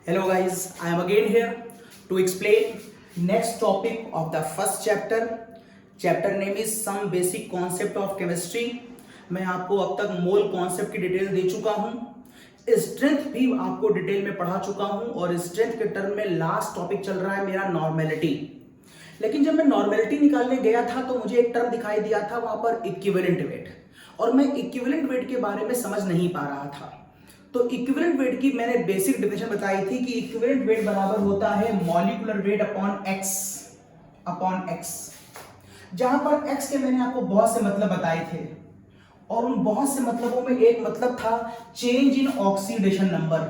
Hello guys, I am again here to explain next topic of the first chapter. Chapter name is some basic concept of chemistry. मैं आपको अब तक mole concept की detail दे चुका हूँ, strength भी आपको डिटेल में पढ़ा चुका हूँ और स्ट्रेंथ के टर्म में लास्ट टॉपिक चल रहा है मेरा नॉर्मेलिटी। लेकिन जब मैं नॉर्मेलिटी निकालने गया था तो मुझे एक टर्म दिखाई दिया था वहां पर इक्विवेलेंट वेट, और मैं इक्विवेलेंट वेट के बारे में समझ नहीं पा रहा था। तो इक्विवेलेंट वेट की मैंने बेसिक डेफिनेशन बताई थी कि इक्विवेलेंट वेट बराबर होता है मॉलिक्यूलर वेट अपॉन एक्स, जहां पर एक्स के मैंने आपको बहुत से मतलब बताए थे और उन बहुत से मतलबों में एक मतलब था चेंज इन ऑक्सीडेशन नंबर।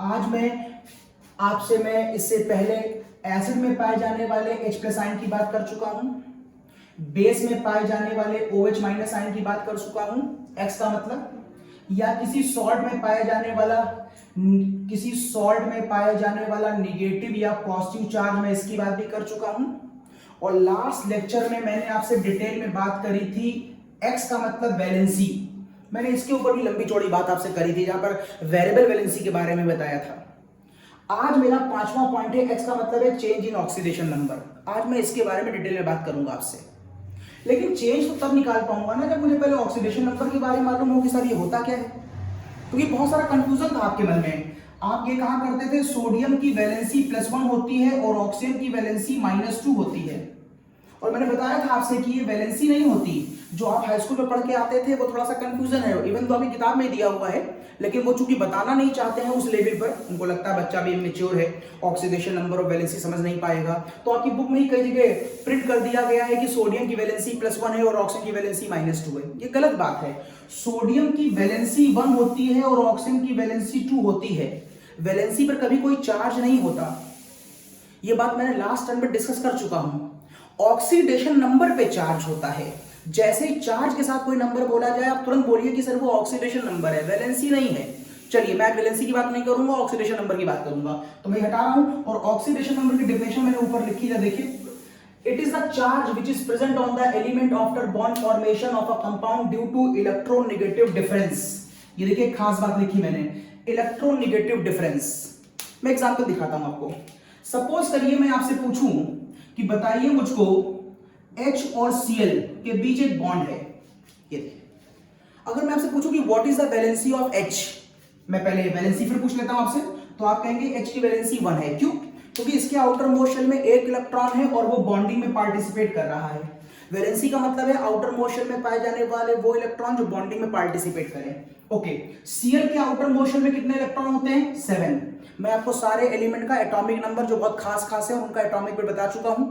आज मैं इससे पहले एसिड में पाए जाने वाले H+ आयन की बात कर चुका हूं, बेस में पाए जाने वाले OH- आयन की बात कर चुका हूं, एक्स का मतलब, या किसी सॉल्ट में पाया जाने वाला निगेटिव या पॉजिटिव चार्ज में इसकी बात भी कर चुका हूं। और लास्ट लेक्चर में मैंने आपसे डिटेल में बात करी थी एक्स का मतलब वैलेंसी। मैंने इसके ऊपर भी लंबी चौड़ी बात आपसे करी थी जहां पर वेरिएबल वैलेंसी के बारे में बताया था। आज मेरा 5वां पॉइंट है, एक्स का मतलब है चेंज इन ऑक्सीडेशन नंबर। आज मैं इसके बारे में डिटेल में बात करूंगा आपसे, लेकिन चेंज तो तब निकाल पाऊंगा ना जब मुझे पहले ऑक्सीडेशन नंबर के बारे में मालूम हो कि सर ये होता क्या है, क्योंकि बहुत सारा कंफ्यूजन था आपके मन में। आप ये कहा करते थे सोडियम की वैलेंसी +1 होती है और ऑक्सीजन की वैलेंसी -2 होती है, और मैंने बताया था आपसे कि ये वैलेंसी नहीं होती। जो आप हाई स्कूल में पढ़ के आते थे वो थोड़ा सा कंफ्यूजन है, इवन तो अभी किताब में दिया हुआ है, लेकिन वो चूंकि बताना नहीं चाहते हैं उस लेवल पर, उनको लगता है बच्चा भी मेच्योर है, ऑक्सीडेशन नंबर और वैलेंसी समझ नहीं पाएगा, तो आपकी बुक में ही कई जगह प्रिंट कर दिया गया है कि सोडियम की वैलेंसी +1 है और ऑक्सीजन की वैलेंसी -2 है। ये गलत बात है। सोडियम की वैलेंसी 1 होती है और ऑक्सीजन की वैलेंसी 2 होती है। वैलेंसी पर कभी कोई चार्ज नहीं होता, ये बात मैंने लास्ट टाइम पे डिस्कस कर चुका हूं। ऑक्सीडेशन नंबर पे चार्ज होता है। जैसे ही चार्ज के साथ कोई नंबर बोला जाए आप तुरंत बोलिए कि सर वो ऑक्सीडेशन नंबर है, वैलेंसी नहीं है। चलिए मैं वैलेंसी की बात नहीं करूंगा, ऑक्सीडेशन नंबर की बात करूंगा, तो मैं हटा रहा हूं। और ऑक्सीडेशन नंबर की डेफिनेशन मैंने ऊपर लिखी है, देखिए, it is the charge which is present on the element after bond formation of a compound due to electronegative difference. ये देखिए खास बात लिखी मैंने, इलेक्ट्रोनेगेटिव डिफरेंस। मैं एग्जांपल दिखाता हूं आपको। सपोज करिए मैं आपसे पूछूं कि बताइए मुझको H और Cl के बीच एक बॉन्ड है, ये देखिए। अगर मैं आपसे पूछूं कि what is the valency of H, मैं पहले वैलेंसी फिर पूछ लेता हूं आपसे, तो आप कहेंगे H की वैलेंसी 1 है। क्यों? क्योंकि इसके आउटर मोस्ट शेल में एक इलेक्ट्रॉन है और वो बॉन्डिंग में पार्टिसिपेट कर रहा है। वैलेंसी का मतलब है आउटर मोस्ट शेल में पाए जाने वाले वो इलेक्ट्रॉन जो बॉन्डिंग में पार्टिसिपेट करें। ओके, Cl के आउटर मोस्ट शेल में कितने इलेक्ट्रॉन होते हैं? 7। मैं आपको सारे एलिमेंट का एटॉमिक नंबर जो बहुत खास है उनका एटॉमिक भी बता चुका हूं,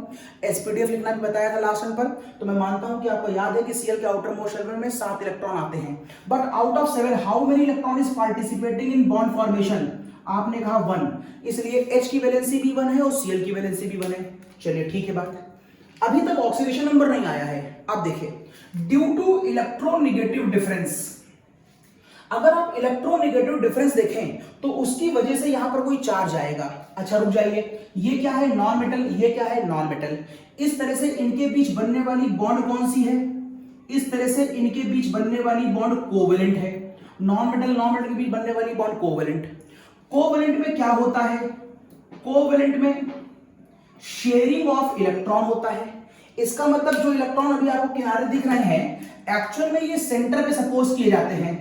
एसपीडीएफ लिखना भी बताया था लास्ट टाइम पर। तो मैं मानता हूं कि आपको याद है कि Cl के आउटर मोस्ट शेल में 7 इलेक्ट्रॉन आते हैं, but out of 7 how many electron is participating in bond formation? आपने कहा 1, इसलिए H की वैलेंसी भी 1 है और Cl की वैलेंसी भी 1 है। चलिए ठीक है बात, अभी तक ऑक्सीडेशन नंबर नहीं आया है। अब देखिए, ड्यू टू इलेक्ट्रोनेगेटिव डिफरेंस, अगर आप इलेक्ट्रोनेगेटिव डिफरेंस देखें तो उसकी वजह से यहां पर कोई चार्ज आएगा। अच्छा रुक जाइए, ये क्या है? नॉन मेटल, ये क्या है? Non metal. इस तरह से इनके बीच बनने वाली बॉन्ड कौन सी है? इस तरह से इनके बीच बनने वाली बॉन्ड कोवेलेंट है। नॉन मेटल के बीच बनने वाली बॉन्ड कोवेलेंट। कोवेलेंट में क्या होता है? कोवेलेंट में शेयरिंग ऑफ इलेक्ट्रॉन होता है। इसका मतलब जो इलेक्ट्रॉन अभी आपको किनारे दिख रहे हैं एक्चुअल में ये सेंटर पे सपोज किए जाते हैं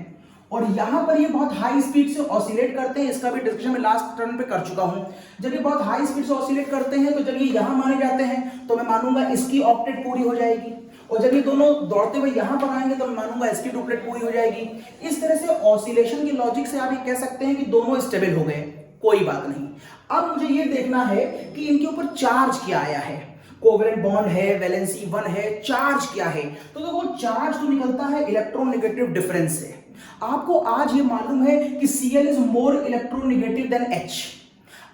और यहां पर ये बहुत हाई स्पीड से ऑसिलेट करते हैं। इसका भी डिस्कशन मैं लास्ट टर्न पे कर चुका हूं। जब ये बहुत हाई स्पीड से ऑसिलेट करते हैं तो जब ये यहां माने जाते हैं तो मैं मानूंगा इसकी ऑक्टेट पूरी हो जाएगी, और जब ये दोनों दौड़ते हुए यहां पर आएंगे तो मैं मानूंगा इसकी डुप्लेट पूरी हो जाएगी। इस तरह से ऑसिलेशन की लॉजिक से आप ये कह सकते हैं कि दोनों स्टेबल हो गए, कोई बात नहीं। अब मुझे ये देखना है कि इनके ऊपर चार्ज क्या आया है। कोवेलेंट बॉन्ड है, वैलेंसी 1 है, चार्ज क्या है? तो देखो चार्ज तो निकलता है इलेक्ट्रोनेगेटिव डिफरेंस से। आपको आज ये मालूम है कि Cl is more electronegative than H।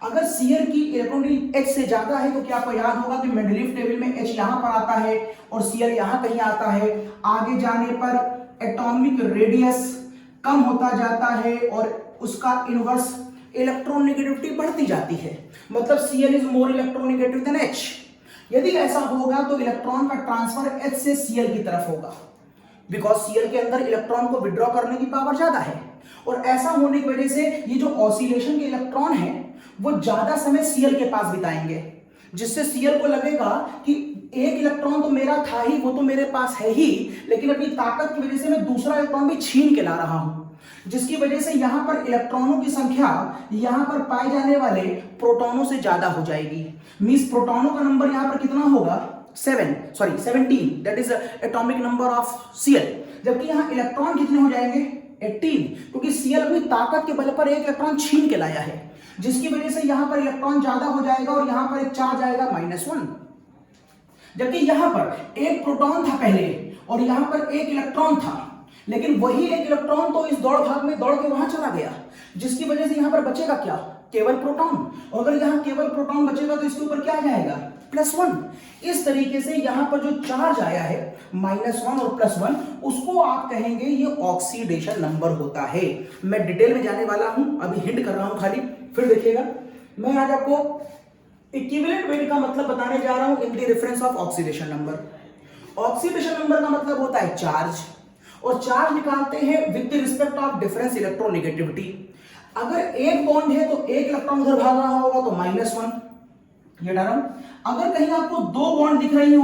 अगर Cl की इलेक्ट्रोनेगेटिव H से ज्यादा है तो क्या आपको याद होगा कि मेंडलीव टेबल में H यहां पर आता है और Cl यहां कहीं आता है। आगे जाने पर एटॉमिक रेडियस कम होता जाता है और उसका इनवर्स इलेक्ट्रोनेगेटिविटी बढ़ती जाती है, मतलब Cl is more electronegative than H। यदि ऐसा होगा तो इलेक्ट्रॉन का ट्रांसफर H से Cl की तरफ होगा, बिकॉज Cl के अंदर इलेक्ट्रॉन को विड्रॉ करने की पावर ज्यादा है। और ऐसा होने की वजह से ये जो ऑसिलेशन के इलेक्ट्रॉन है वो ज्यादा समय Cl के पास बिताएंगे, जिससे Cl को लगेगा कि एक इलेक्ट्रॉन तो मेरा था ही, वो तो मेरे पास है ही, लेकिन अपनी ताकत की वजह से मैं दूसरा इलेक्ट्रॉन भी छीन के ला रहा हूं, जिसकी वजह से यहां पर इलेक्ट्रॉनों की संख्या यहां पर पाए जाने वाले प्रोटॉनों से ज्यादा हो जाएगी। मींस प्रोटॉनों का नंबर यहां पर कितना होगा 17, that is atomic number of Cl, जबकि यहां इलेक्ट्रॉन कितने हो जाएंगे 18, क्योंकि Cl अपनी ताकत के बल पर एक इलेक्ट्रॉन छीन के लाया है, जिसकी वजह से यहां पर इलेक्ट्रॉन ज्यादा हो जाएगा और यहां पर एक चार्ज आएगा -1, जबकि यहां पर एक प्रोटॉन था पहले और यहां पर एक इलेक्ट्रॉन था, लेकिन वही एक इलेक्ट्रॉन तो इस दौड़ भाग में दौड़ के वहां चला गया, जिसकी वजह से यहां पर बचेगा क्या, केवल प्रोटॉन, और अगर यहां केवल प्रोटॉन बचेगा तो इसके ऊपर क्या आ जाएगा +1। इस तरीके से यहां पर जो चार्ज आया है -1 और +1, उसको आप कहेंगे ये ऑक्सीडेशन नंबर होता है। मैं डिटेल में जाने वाला हूं, अभी हिंट कर रहा हूं खाली, फिर देखिएगा। मैं आज आपको इक्विवेलेंट वेट का मतलब बताने जा रहा हूं in the reference of oxidation number. Oxidation number का मतलब होता है चार्ज, और चार्ज निकालते हैं with respect of difference electronegativity. अगर एक बॉन्ड है तो एक इलेक्ट्रॉन उधर भाग रहा होगा तो -1, ये डाला। अगर कहीं आपको दो बॉन्ड दिख रही हो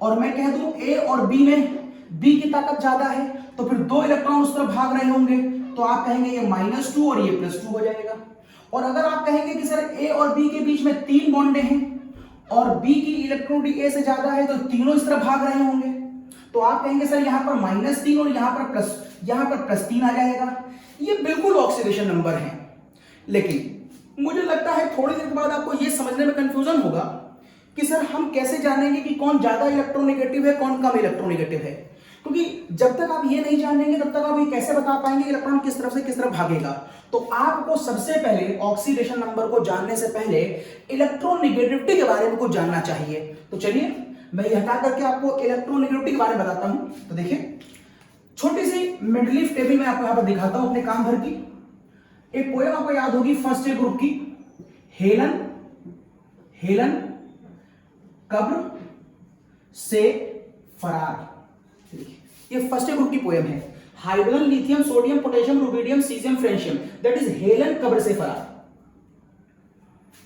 और मैं कह दूं A और B में B की ताकत ज्यादा है, तो फिर दो इलेक्ट्रॉन उस तरफ भाग रहे होंगे, तो आप कहेंगे ये -2 और ये +2 हो जाएगा। और अगर आप कहेंगे कि सर A और B के बीच में 3 बॉन्डे हैं और B की इलेक्ट्रोनिटी A से ज्यादा है, तो तीनों इस तरफ भाग रहे होंगे, तो आप कहेंगे सर यहां पर -3 और यहां पर +3 आ जाएगा। ये बिल्कुल ऑक्सीडेशन नंबर है, लेकिन मुझे लगता है थोड़ी देर के बाद आपको ये समझने में कंफ्यूजन होगा कि सर हम कैसे जानेंगे कि कौन ज्यादा इलेक्ट्रोनेगेटिव है, कौन कम इलेक्ट्रोनेगेटिव है, क्योंकि जब तक आप ये नहीं जानेंगे तब तक आप ये कैसे बता पाएंगे इलेक्ट्रॉन किस तरफ से किस तरफ भागेगा। तो आपको सबसे पहले ऑक्सीडेशन नंबर को जानने से पहले इलेक्ट्रोनेगेटिविटी के बारे में कुछ जानना चाहिए। तो चलिए मैं ये हटा करके आपको इलेक्ट्रोनेगेटिविटी के बारे में बताता हूं। तो देखिए, छोटी सी मिडलीफ टेबल में आपको यहां पर दिखाता हूं अपने काम भर की। एक पोएम आपको याद होगी फर्स्ट ईयर ग्रुप की, हेलन कब्र से फरार। ये फर्स्ट ईयर ग्रुप की पोएम है। Hydrogen, lithium, sodium, potassium, rubidium, caesium, francium, that is Helen कब्र से फरार।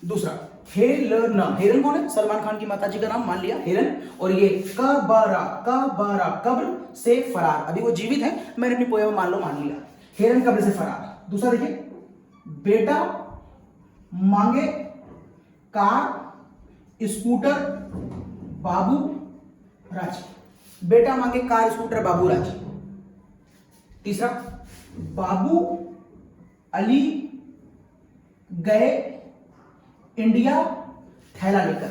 दूसरा हेलन कौन है? सलमान खान की माताजी का नाम मान लिया हेलन, और ये कबारा कब्र से फरार। अभी वो जीवित है, मैंने अपनी पोएम मान लिया हेलन कब्र से फरार। दूसरा देखिए, बेटा मांगे कार स्कूटर बाबू राजी। बेटा मांगे कार स्कूटर बाबू राजी। तीसरा, बाबू अली गए इंडिया थैला लेकर।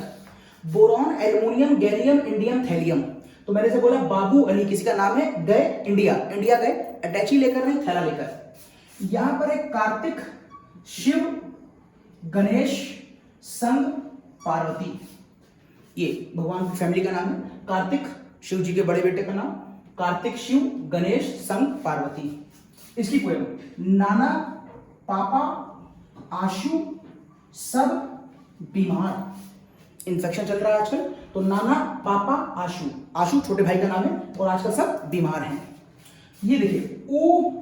Boron, aluminium, gallium, indium, thallium. तो मैंने से बोला बाबू अली किसी का नाम है, गए इंडिया गए अटैची लेकर नहीं, थैला लेकर। यहां पर एक कार्तिक, शिव, गणेश, संग, पार्वती, ये भगवान की फैमिली का नाम है। कार्तिक शिव जी के बड़े बेटे का नाम, कार्तिक, शिव, गणेश, संग, पार्वती। इसकी पोएम, नाना पापा आशु सब बीमार। इन्फेक्शन चल रहा है आजकल, तो नाना पापा आशु छोटे भाई का नाम है, और आजकल सब बीमार हैं। ये देखिए, ओ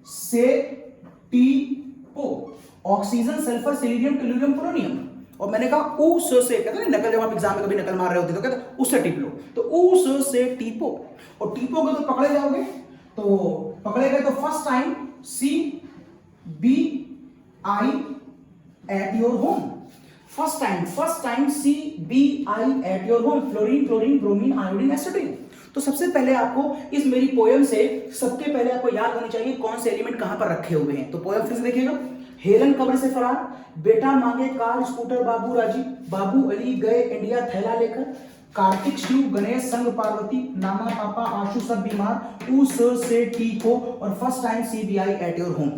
से टी ओ, oxygen, sulphur, selenium, tellurium, polonium. और मैंने कहा ऊ से, कहते हैं नकल, जब आप एग्जाम में कभी नकल मार रहे होते तो कहते उससे टिप लो, तो ऊ से टीपो, और टीपो को तो पकड़े जाओगे, तो पकड़े गए तो first time CBI at your home. First time CBI at your home, fluorine, chlorine, bromine, iodine, astatine. तो सबसे पहले आपको इस मेरी पोएम से सबके पहले आपको याद होनी चाहिए कौन से एलिमेंट कहां पर रखे हुए हैं। तो पोएम फिर से देखिएगा, हेलन कब्र से फरार, बेटा मांगे कार स्कूटर बाबू राजी, बाबू अली गए इंडिया थैला लेकर, कार्तिक, शिव, गणेश, संग, पार्वती, नाना पापा आशु सब बीमार, ऊ से टीको, और first time CBI at your home.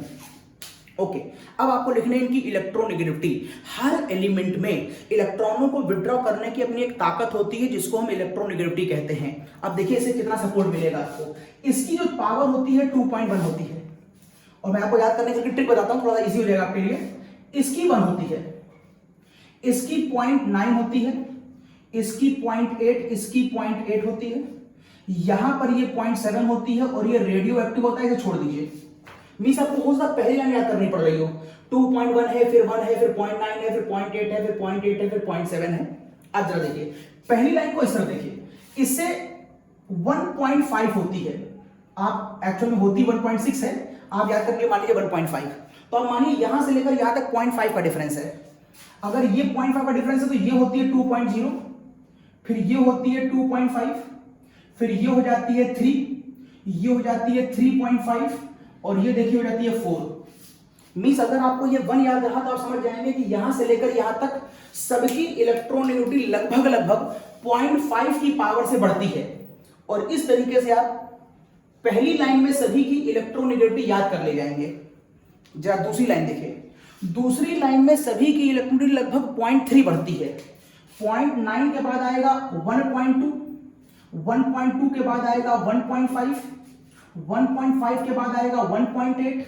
Okay, अब आपको लिखने इनकी इलेक्ट्रोनेगेटिविटी। हर एलिमेंट में इलेक्ट्रॉनों को विड्रॉ करने की अपनी एक ताकत होती है जिसको हम इलेक्ट्रोनेगेटिविटी कहते हैं। अब देखिए इसे कितना सपोर्ट मिलेगा आपको। इसकी जो पावर होती है 2.1 होती है, और मैं आपको याद करने की ट्रिक बताता हूं, थोड़ा इजी हो जाएगा आपके लिए। इसकी 1 होती है, इसकी 0.9 होती है, इसकी 0.8, इसकी 0.8 होती है, यहां पर ये 0.7 होती है, और ये रेडियो एक्टिव होता है, इसे छोड़ दीजिए। मीन्स आपको हो सकता पहली लाइन याद करनी पड़ रही हो, 2.1 है, फिर 1 है, फिर 0.9 है, फिर 0.8 है, फिर 0.8 है, फिर 0.7 है। अब जरा देखिए पहली लाइन को इस तरह देखिए, इससे 1.5 होती है, आप एक्चुअल में होती 1.6 है, आप याद करके मान लीजिए 1.5, तो आप मानिए यहां से लेकर यहां तक 0.5 का डिफरेंस है। अगर ये 0.5 का डिफरेंस है तो ये होती है 2.0, फिर ये होती है 2.5, फिर ये हो जाती है 3, ये हो जाती है 3.5 और ये देखिए हो जाती है 4। मींस अगर आपको ये 1 याद रहा तो आप समझ जाएंगे कि यहां से लेकर यहां तक सबकी इलेक्ट्रोनेगेटिविटी लगभग 0.5 की पावर से बढ़ती है। और इस तरीके से आप पहली लाइन में सभी की इलेक्ट्रोनेगेटिविटी याद कर ले जाएंगे। जरा दूसरी लाइन देखिए, दूसरी लाइन में सभी की इलेक्ट्रोनेगेटिविटी लगभग 0.3 बढ़ती है। 0.9 के बाद आएगा 1.2, 1.2 के बाद आएगा 1.5, 1.5 के बाद आएगा 1.8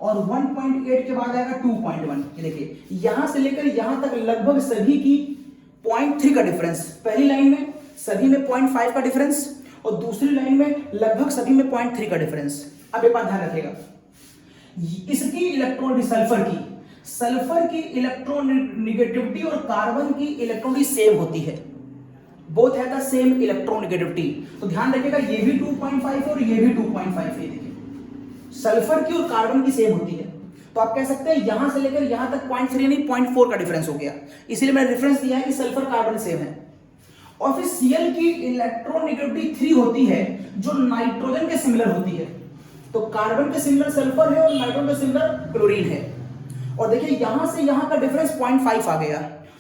और 1.8 के बाद आएगा 2.1। ये देखिए यहां से लेकर यहां तक लगभग सभी की 0.3 का डिफरेंस, पहली लाइन में सभी में 0.5 का डिफरेंस और दूसरी लाइन में लगभग सभी में 0.3 का डिफरेंस। अब एक बात ध्यान रखिएगा, इसकी इलेक्ट्रॉन सल्फर की इलेक्ट्रोनेगेटिविटी और कार्बन की इलेक्ट्रोनेगेटिविटी सेम होती है, बोथ है द सेम इलेक्ट्रोनेगेटिविटी। तो ध्यान रखिएगा ये भी 2.5 और ये भी 2.5 है, देखिए सल्फर की और कार्बन की सेम होती है। तो आप कह सकते हैं यहां से लेकर यहां तक 0.3 नहीं 0.4 का डिफरेंस हो गया, इसीलिए मैंने रेफरेंस दिया है कि सल्फर कार्बन सेम है। और फिर Cl की इलेक्ट्रोनेगेटिविटी 3 होती है जो नाइट्रोजन के सिमिलर होती है। तो कार्बन के सिमिलर सल्फर है और नाइट्रोजन के सिमिलर क्लोरीन है। और देखिए यहां से यहां का डिफरेंस 0.5 आ गया,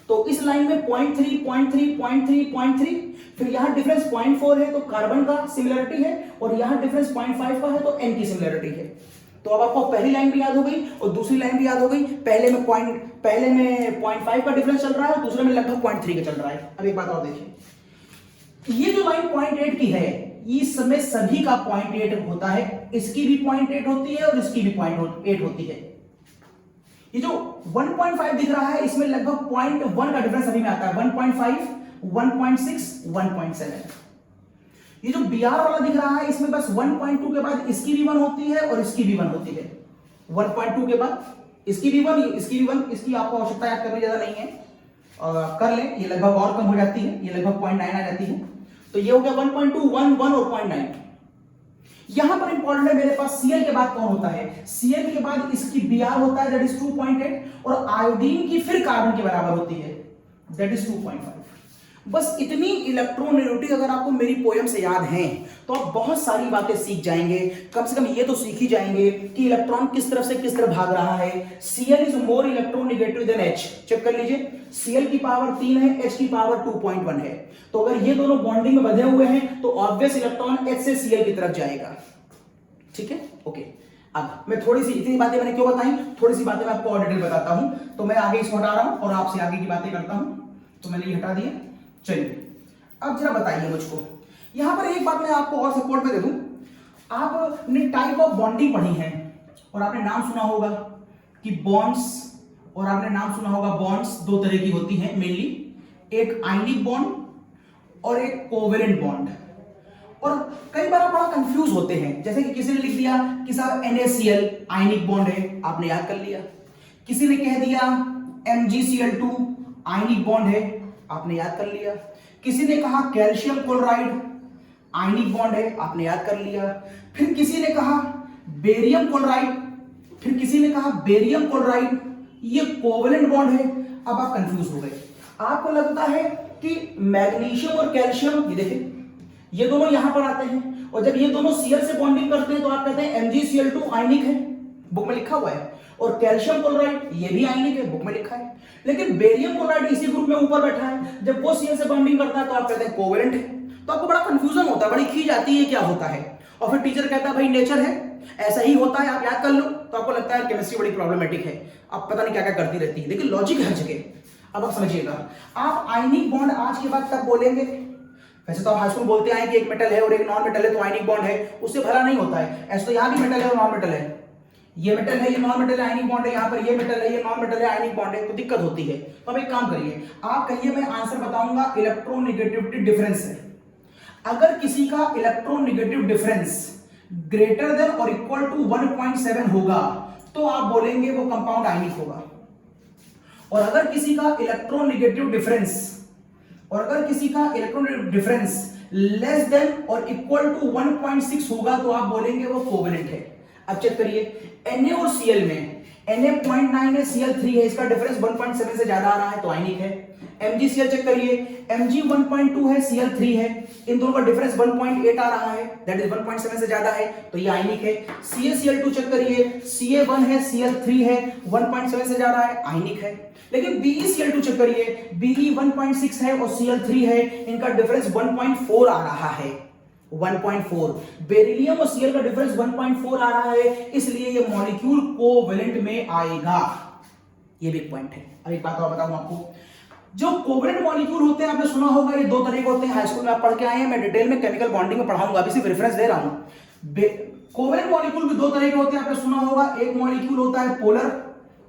तो इस लाइन में 0.3, 0.3, 0.3, 0.3, फिर यहां डिफरेंस 0.4 है तो कार्बन का सिमिलरिटी है और यहां डिफरेंस 0.5 का है तो N की सिमिलरिटी है। तो अब आपको पहली लाइन भी याद हो गई और दूसरी लाइन भी याद हो गई। पहले में 0.5 का डिफरेंस चल रहा है और दूसरे में लगभग 0.3 का चल रहा है। अब एक बात और देखिए, ये जो लाइन 0.8 की है इस समय सभी का 0.8 होता है, इसकी भी 0.8 होती है और इसकी भी 0.8 होती है। ये जो 1.5 दिख रहा है इसमें लगभग 0.1 का डिफरेंस सभी में आता है, 1.5, 1.6, 1.7। ये जो Br वाला दिख रहा है इसमें बस 1.2 के बाद इसकी भी 1 होती है और इसकी भी 1 होती है। 1.2 के बाद इसकी भी 1, इसकी भी 1, इसकी आपको आवश्यकता याद करनी ज्यादा नहीं है, कर लें, ये लगभग और कम हो जाती है, ये लगभग 0.9 आ जाती है। तो ये हो गया 1.2, 1, 1 और 0.9। यहां पर इंपॉर्टेंट है मेरे पास Cl के बाद कौन होता है, Cl के बाद इसकी Br होता है दैट इज 2.8 और आयोडीन की फिर कार्बन के बराबर होती है दैट इज 2.5। बस इतनी इलेक्ट्रोनेगेटिविटी अगर आपको मेरी पोयम से याद है तो आप बहुत सारी बातें सीख जाएंगे। कम से कम ये तो सीख ही जाएंगे कि इलेक्ट्रॉन किस तरफ से किस तरफ भाग रहा है। Cl is more electronegative than H, check कर लीजिए, Cl की पावर 3 है, H की पावर 2.1 है। तो अगर ये दोनों बॉन्डिंग में बंधे हुए हैं तो ऑब्वियस इलेक्ट्रॉन H से Cl की तरफ जाएगा। ठीक है, ओके। अब मैं थोड़ी सी, इतनी बातें मैंने क्यों बताई, थोड़ी सी बातें मैं आपको और डिटेल बताता हूं। तो मैं आगे इसको हटा रहा हूं और आपसे आगे की बातें करता हूं। तो मैंने ये हटा दिया। चलिए अब जरा बताइए मुझको, यहां पर एक बात मैं आपको और सपोर्ट में दे दूं। आपने टाइप ऑफ बॉन्डिंग पढ़ी है और आपने नाम सुना होगा कि बॉन्ड्स, और आपने नाम सुना होगा बॉन्ड्स दो तरह की होती हैं मेनली, एक आयनिक बॉन्ड और एक कोवेलेंट बॉन्ड। और कई बार आप बड़ा कंफ्यूज होते हैं, जैसे कि किसी ने लिख दिया कि साहब NaCl आयनिक बॉन्ड है, आपने याद कर लिया। किसी ने कह दिया MgCl2 आयनिक बॉन्ड है, आपने याद कर लिया। किसी ने कहा कैल्शियम क्लोराइड आयनिक बॉन्ड है, आपने याद कर लिया। फिर किसी ने कहा बेरियम क्लोराइड, फिर किसी ने कहा बेरियम क्लोराइड, ये कोवेलेंट बॉन्ड है। अब आप कंफ्यूज हो गए, आपको लगता है कि मैग्नीशियम और कैल्शियम, ये देखिए ये दोनों यहां पर आते हैं और जब ये दोनों Cl से बॉन्डिंग करते हैं तो आप कहते हैं MgCl2 आयनिक है, बुक में लिखा हुआ है, और कैल्शियम क्लोराइड ये भी आयनिक है, बुक में लिखा है। लेकिन बेरियम क्लोराइड इसी ग्रुप में ऊपर बैठा है, जब वो Cl से बॉन्डिंग करता है तो आप कहते हैं कोवेलेंट है। तो आपको बड़ा कंफ्यूजन होता है, बड़ी खींच आती है क्या होता है, और फिर टीचर कहता है भाई नेचर है, ऐसा ही होता है, आप याद कर लो। तो आपको लगता है केमिस्ट्री बड़ी प्रॉब्लमेटिक है, आप पता नहीं क्या क्या करती रहती है, लेकिन लॉजिक हर जगह। अब आप समझिएगा, आप आयनिक बॉन्ड आज के बाद कब बोलेंगे? वैसे तो आप हाई स्कूल बोलते आए कि एक मेटल है और एक नॉन मेटल है तो आयनिक बॉन्ड है, उससे भला नहीं होता है। ऐसे तो यहाँ भी मेटल है और नॉन मेटल है, ये मेटल है, ये नॉन मेटल है, आयनिक बॉन्ड है, यहाँ पर ये मेटल है, ये नॉन मेटल है, आयनिक बॉन्ड है, तो दिक्कत होती है। तो अब एक काम करिए, आप कहिए मैं आंसर बताऊंगा इलेक्ट्रोनेगेटिविटी डिफरेंस है। अगर किसी का इलेक्ट्रोनेगेटिव डिफरेंस ग्रेटर देन और इक्वल टू 1.7 होगा तो आप बोलेंगे वो कंपाउंड आयनिक होगा। और अगर किसी का इलेक्ट्रोनेगेटिव डिफरेंस लेस देन और इक्वल टू 1.6 होगा तो आप बोलेंगे वो कोवेलेंट है। अब चेक करिए Na और Cl में Na 0.9 है, Cl 3 है, इसका डिफरेंस 1.7 से ज्यादा आ रहा है तो आयनिक है। MgCl चेक करिए, Mg 1.2 है, Cl 3 है, इन दोनों का डिफरेंस 1.8 आ रहा है, दैट इज 1.7 से ज्यादा है तो ये आयनिक है। CaCl2 चेक करिए, Ca1 है, Cl 3 है, 1.7 से ज्यादा है, आयनिक है। लेकिन BeCl2 चेक करिए, Be 1.6 है और Cl 3 है, इनका डिफरेंस 1.4 आ रहा है, 1.4। बेरिलियम और Cl का डिफरेंस 1.4 आ रहा है, इसलिए ये मॉलिक्यूल कोवेलेंट में आएगा। ये भी एक पॉइंट है। अब एक बात और बताऊं आपको, जो कोवेलेंट मॉलिक्यूल होते हैं आपने सुना होगा, ये दो तरह के होते हैं, हाई स्कूल में आप पढ़ के आए हैं, मैं डिटेल में केमिकल बॉन्डिंग में पढ़ाऊंगा, अभी सिर्फ रेफरेंस दे रहा हूं। कोवेलेंट मॉलिक्यूल भी दो तरह के होते हैं, आपने सुना होगा, एक मॉलिक्यूल होता है पोलर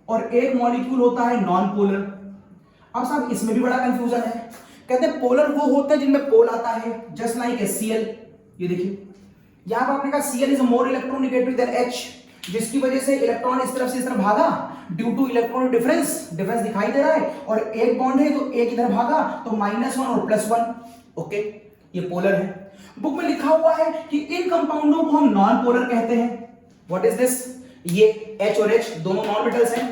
और एक मॉलिक्यूल होता है नॉन पोलर। अब साहब इसमें भी बड़ा कंफ्यूजन है, कहते हैं पोलर वो होते हैं जिनमें पोल आता है, जस्ट लाइक Cl। ये देखिए यहां पर आपने कहा Cl is more electronegative than H, जिसकी वजह से इलेक्ट्रॉन इस तरफ से इस तरफ भागा ड्यू टू इलेक्ट्रॉन डिफरेंस दिखाई दे रहा है, और एक बॉन्ड है तो एक इधर भागा तो -1 और +1। ओके, ये पोलर है। बुक में लिखा हुआ है कि इन कंपाउंडों को हम नॉन पोलर कहते हैं। What is this? ये H और H दोनों नॉन मेटल्स हैं,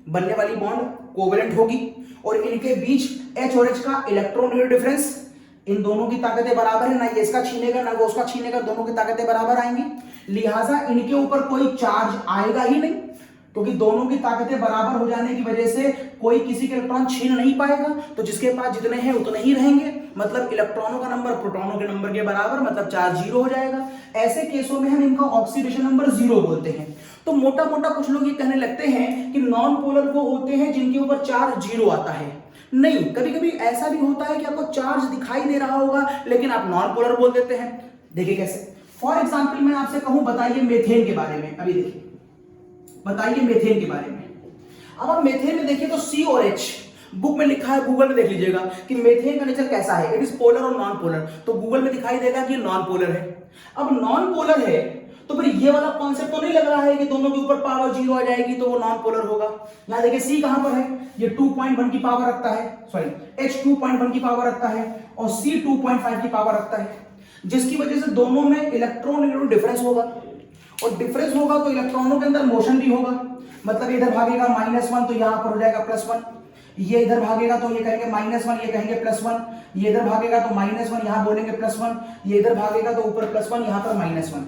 बनने वाली बॉन्ड कोवेलेंट होगी और इनके बीच H और H का इलेक्ट्रॉन डिफरेंस, इन दोनों की ताकतें बराबर है, ना ये इसका छीनेगा ना वो उसका छीनेगा, दोनों की ताकतें बराबर आएंगी, लिहाजा इनके ऊपर कोई चार्ज आएगा ही नहीं, क्योंकि दोनों की ताकतें बराबर हो जाने की वजह से कोई किसी के इलेक्ट्रॉन छीन नहीं पाएगा, तो जिसके पास जितने हैं उतने ही रहेंगे, मतलब इलेक्ट्रॉनों का नंबर प्रोटॉनों के नंबर के बराबर, मतलब चार्ज 0 हो जाएगा। ऐसे केसों में हम इनका ऑक्सीडेशन नंबर 0 बोलते हैं। तो मोटा मोटा कुछ लोग ये कहने लगते हैं कि नॉन पोलर वो होते हैं जिनके ऊपर चार्ज 0 आता है। नहीं, कभी कभी ऐसा भी होता है कि आपको चार्ज दिखाई दे रहा होगा लेकिन आप नॉन पोलर बोल देते हैं। देखिए कैसे, फॉर एग्जाम्पल मैं आपसे कहूं बताइए मेथेन के बारे में, अभी देखिए बताइए मेथेन के बारे में। अब आप मेथेन में देखिए तो C और H, बुक में लिखा है, गूगल में देख लीजिएगा कि मेथेन का नेचर कैसा है, इट इज पोलर और नॉन पोलर, तो गूगल में दिखाई देगा कि नॉन पोलर है। अब नॉन पोलर है तो फिर ये वाला कॉन्सेप्ट तो नहीं लग रहा है कि दोनों के ऊपर पावर 0 आ जाएगी तो वो नॉन पोलर होगा। यहां देखिए C कहां पर है, ये 2.1 की पावर रखता है, सॉरी H 2.1 की पावर रखता है और C 2.5 की पावर रखता है, जिसकी वजह से दोनों में इलेक्ट्रॉन डिफरेंस होगा, और डिफरेंस होगा तो इलेक्ट्रॉनों के अंदर मोशन भी होगा, मतलब इधर भागेगा -1 तो यहां पर हो जाएगा +1, ये इधर भागेगा तो ये कहेंगे -1, ये कहेंगे +1, ये इधर भागेगा तो -1, यहां बोलेंगे +1, ये इधर भागेगा तो ऊपर +1, यहां पर -1।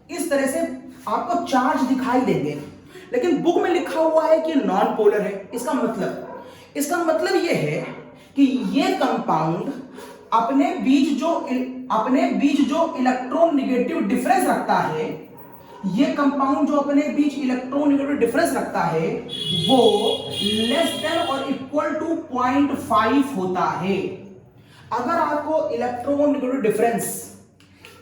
इस तरह से आपको चार्ज दिखाई देंगे, लेकिन बुक में लिखा हुआ है कि नॉन पोलर है। इसका मतलब ये है कि ये कंपाउंड अपने बीच जो इलेक्ट्रॉन नेगेटिव डिफरेंस रखता है, ये कंपाउंड जो अपने बीच इलेक्ट्रॉन नेगेटिव डिफरेंस रखता है वो लेस देन और इक्वल टू 0.5 होता है। अगर आपको इलेक्ट्रॉन नेगेटिव डिफरेंस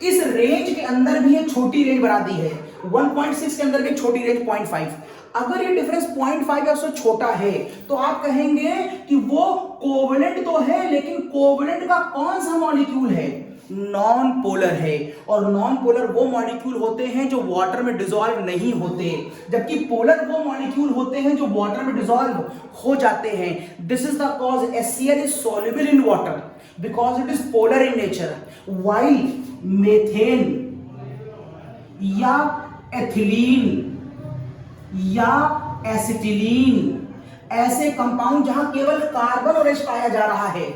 इस रेंज के अंदर भी एक छोटी रेंज बना दी है, 1.6 के अंदर भी छोटी रेंज 0.5, अगर ये डिफरेंस 0.5 या उससे छोटा है तो आप कहेंगे कि वो कोवेलेंट तो है, लेकिन कोवेलेंट का कौन सा मॉलिक्यूल है? नॉन पोलर है। और नॉन पोलर वो मॉलिक्यूल होते हैं जो वाटर में डिसॉल्व नहीं होते, जबकि पोलर वो मॉलिक्यूल होते हैं जो वाटर में डिसॉल्व हो जाते हैं। This is the cause HCl is soluble in water because it is polar in nature, while methane या एथिलीन या एसिटिलीन ऐसे कंपाउंड जहां केवल कार्बन और H पाया जा रहा है,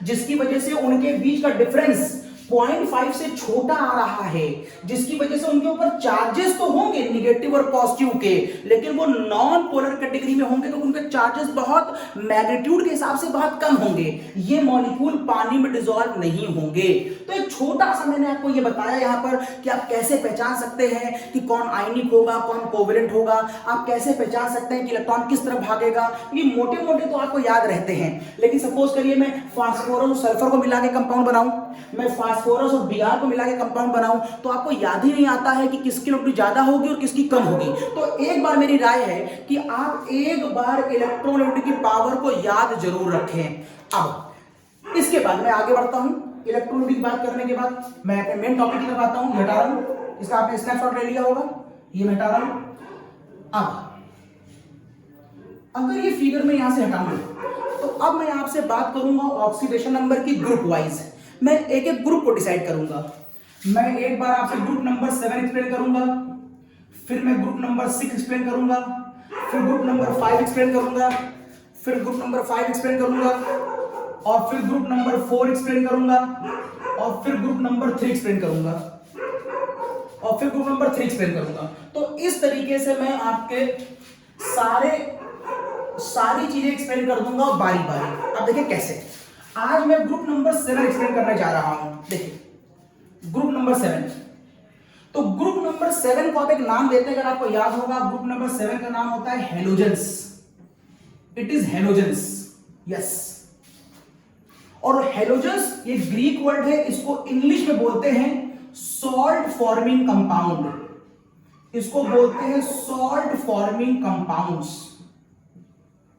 जिसकी वजह से उनके बीच का डिफरेंस 0.5 से छोटा आ रहा है, जिसकी वजह से उनके ऊपर चार्जेस तो होंगे नेगेटिव और पॉजिटिव के, लेकिन वो नॉन पोलर कैटेगरी में होंगे क्योंकि उनके चार्जेस बहुत मैग्नीट्यूड के हिसाब से बहुत कम होंगे। ये मॉलिक्यूल पानी में डिसॉल्व नहीं होंगे। तो एक छोटा सा मैंने आपको ये बताया यहाँ पर कि आप कैसे पहचान सकते हैं कि कौन आयनिक होगा, कौन कोवेलेंट होगा, आप कैसे पहचान सकते हैं कि इलेक्ट्रॉन किस तरफ भागेगा। ये मोटे मोटे तो आपको याद रहते हैं, लेकिन सपोज करिए मैं फास्फोरस और सल्फर को मिला के कंपाउंड बनाऊं, मैं फास्फोरस और Br को मिला के कंपाउंड बनाऊं, तो आपको याद ही नहीं आता है कि किसकी इलेक्ट्रॉनिक ज्यादा होगी और किसकी कम होगी। तो एक बार मेरी राय है कि आप एक बार इलेक्ट्रोनेगेटिव की पावर को याद जरूर रखें। अब इसके बाद मैं आगे बढ़ता हूं, इलेक्ट्रोनेगेटिव की बात करने के बाद मैं अपने मेन टॉपिक की तरफ आता हूं, हटा रहा हूं। इसका आपने स्नैपशॉट ले लिया होगा, ये मैं हटा रहा हूं। अब अगर ये फिगर में यहां से हटाऊं तो अब मैं आपसे बात करूंगा ऑक्सीडेशन नंबर की ग्रुप वाइज। मैं एक एक ग्रुप को डिसाइड करूंगा। मैं एक बार आपसे ग्रुप नंबर 7 एक्सप्लेन करूंगा, फिर मैं ग्रुप नंबर 6 एक्सप्लेन करूंगा, फिर ग्रुप नंबर 5 एक्सप्लेन करूंगा, फिर ग्रुप नंबर 5 एक्सप्लेन करूंगा, और फिर ग्रुप नंबर 4 एक्सप्लेन करूंगा, और फिर ग्रुप नंबर 3 एक्सप्लेन करूंगा, और फिर ग्रुप नंबर 3 एक्सप्लेन करूंगा। तो इस तरीके से मैं आपके सारी चीजें एक्सप्लेन कर दूंगा बारी बारी। अब देखिए कैसे। आज मैं ग्रुप नंबर 7 एक्सप्लेन करने जा रहा हूं। देखिए ग्रुप नंबर 7। तो ग्रुप नंबर 7 को आप एक नाम देते हैं, अगर आपको याद होगा, ग्रुप नंबर 7 का नाम होता है halogens. It is halogens, yes. और हेलोजेंस ये ग्रीक वर्ड है, इसको इंग्लिश में बोलते हैं सॉल्ट फॉर्मिंग कंपाउंड। इसको बोलते हैं salt forming compounds.